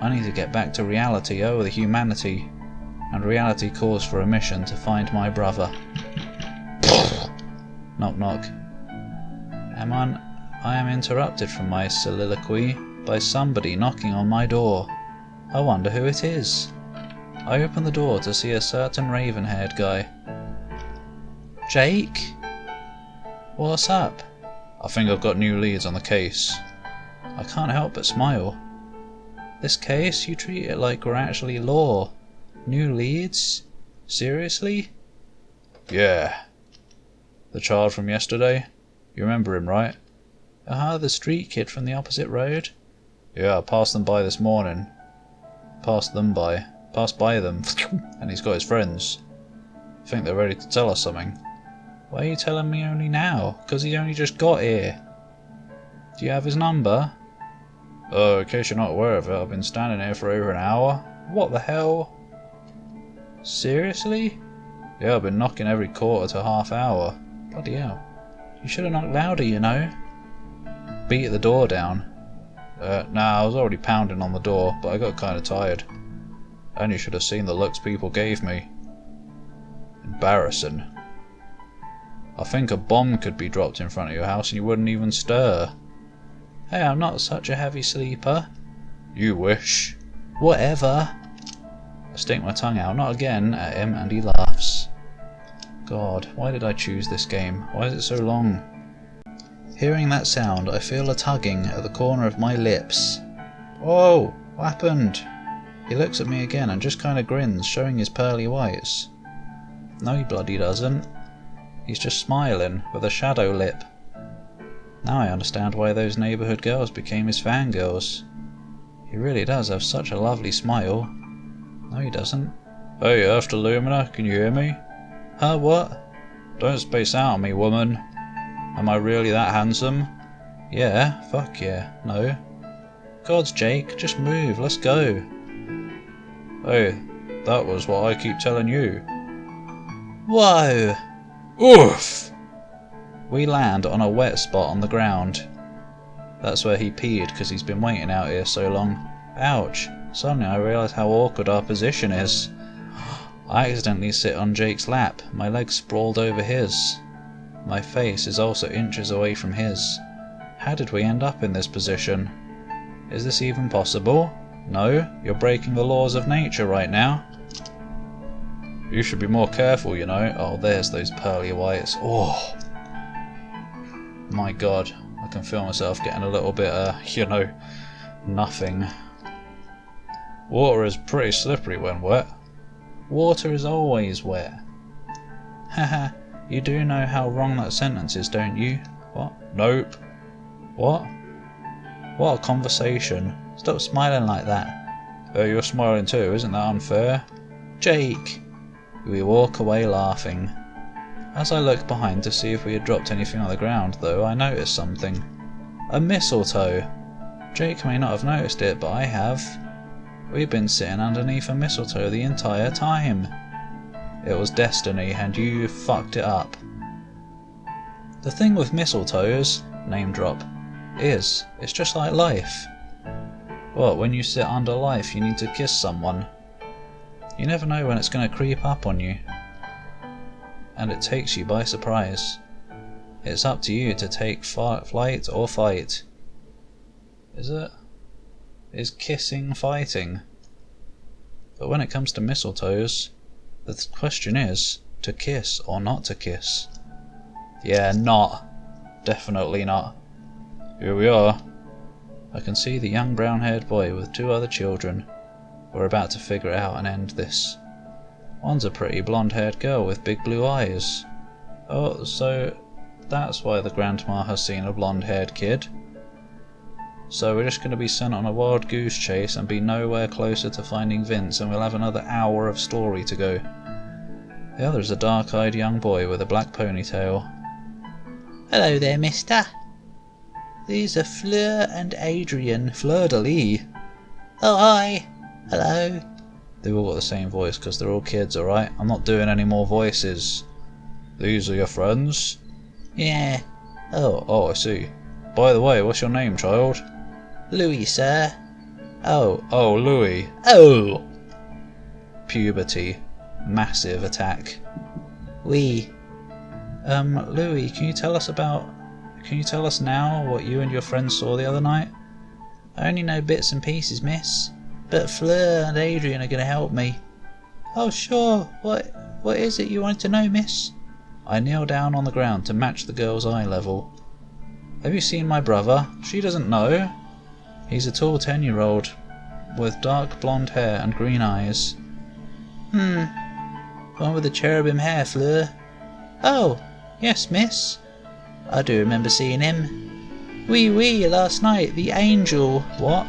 I need to get back to reality, the humanity. And reality calls for a mission to find my brother. Knock knock. I am interrupted from my soliloquy by somebody knocking on my door. I wonder who it is. I open the door to see a certain raven-haired guy. Jake? What's up? I think I've got new leads on the case. I can't help but smile. This case? You treat it like we're actually law. New leads? Seriously? Yeah. The child from yesterday? You remember him, right? The street kid from the opposite road? Yeah, I passed them by this morning. Passed by them. And he's got his friends. I think they're ready to tell us something. Why are you telling me only now? 'Cause he only just got here. Do you have his number? In case you're not aware of it, I've been standing here for over an hour. What the hell? Seriously? Yeah, I've been knocking every quarter to half hour. Bloody hell. You should have knocked louder, you know. Beat the door down. Nah, I was already pounding on the door, but I got kinda tired. And you should have seen the looks people gave me. Embarrassing. I think a bomb could be dropped in front of your house and you wouldn't even stir. Hey, I'm not such a heavy sleeper. You wish. Whatever. I stick my tongue out, not again, at him, and he laughs. God, why did I choose this game? Why is it so long? Hearing that sound, I feel a tugging at the corner of my lips. Whoa, what happened? He looks at me again and just kinda grins, showing his pearly whites. No, he bloody doesn't. He's just smiling, with a shadow lip. Now I understand why those neighbourhood girls became his fangirls. He really does have such a lovely smile. No, he doesn't. Hey, after Lumina, can you hear me? Huh, what? Don't space out on me, woman. Am I really that handsome? Yeah, fuck yeah, no. Gods, Jake, just move, let's go. Hey, that was what I keep telling you. Whoa! Oof! We land on a wet spot on the ground. That's where he peed because he's been waiting out here so long. Ouch! Suddenly I realise how awkward our position is. I accidentally sit on Jake's lap, my legs sprawled over his. My face is also inches away from his. How did we end up in this position? Is this even possible? No, you're breaking the laws of nature right now. You should be more careful, you know. Oh, there's those pearly whites. Oh! My god, I can feel myself getting a little bit, nothing. Water is pretty slippery when wet. Water is always wet. Haha, you do know how wrong that sentence is, don't you? What? Nope. What? What a conversation. Stop smiling like that. You're smiling too, isn't that unfair? Jake! We walk away laughing. As I look behind to see if we had dropped anything on the ground, though, I notice something. A mistletoe. Jake may not have noticed it, but I have. We've been sitting underneath a mistletoe the entire time. It was destiny, and you fucked it up. The thing with mistletoes, name drop, is it's just like life. What, when you sit under life, you need to kiss someone. You never know when it's going to creep up on you. And it takes you by surprise. It's up to you to take flight or fight. Is it? Is kissing fighting? But when it comes to mistletoes, the question is, to kiss or not to kiss? Yeah, not. Definitely not. Here we are. I can see the young brown-haired boy with 2 other children. We're about to figure it out and end this. One's a pretty blonde-haired girl with big blue eyes. Oh, so that's why the grandma has seen a blonde-haired kid. So we're just going to be sent on a wild goose chase and be nowhere closer to finding Vince, and we'll have another hour of story to go. The other is a dark-eyed young boy with a black ponytail. Hello there, mister. These are Fleur and Adrian. Fleur de Lis. Oh, hi. Hello. They've all got the same voice because they're all kids, alright? I'm not doing any more voices. These are your friends? Yeah. Oh, I see. By the way, what's your name, child? Louis, sir. Oh, Louis. Oh! Puberty. Massive attack. Louis, can you tell us now what you and your friends saw the other night? I only know bits and pieces, miss, but Fleur and Adrian are going to help me. Oh, sure. What is it you wanted to know, miss? I kneel down on the ground to match the girl's eye level. Have you seen my brother? She doesn't know. He's a tall 10-year-old with dark blonde hair and green eyes. One with the cherubim hair, Fleur. Oh, yes, miss. I do remember seeing him. Oui, last night, the angel. What?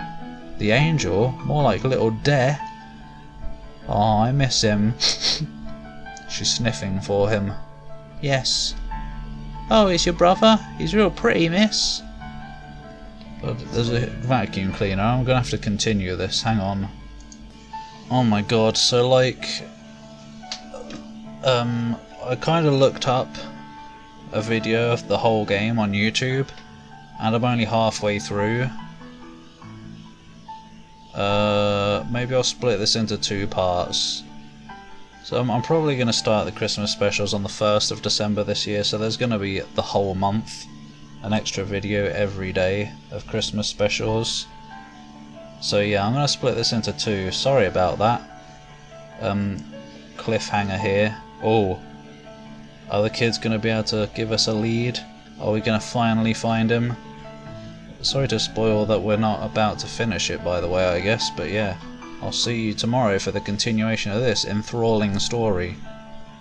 The angel? More like little De. Oh, I miss him. She's sniffing for him. Yes. Oh, he's your brother? He's real pretty, miss. But there's a vacuum cleaner. I'm gonna have to continue this. Hang on. Oh my god, so like... I kind of looked up a video of the whole game on YouTube, and I'm only halfway through. Maybe I'll split this into 2 parts. So I'm probably going to start the Christmas specials on the 1st of December this year, so there's going to be the whole month an extra video every day of Christmas specials. So yeah, I'm going to split this into 2. Sorry about that. Cliffhanger here. Oh, are the kids going to be able to give us a lead? Are we going to finally find him? Sorry to spoil that we're not about to finish it, by the way, I guess, but yeah. I'll see you tomorrow for the continuation of this enthralling story.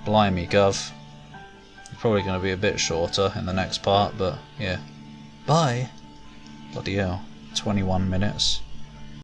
Blimey, Gov. It's probably going to be a bit shorter in the next part, but yeah. Bye! Bloody hell. 21 minutes.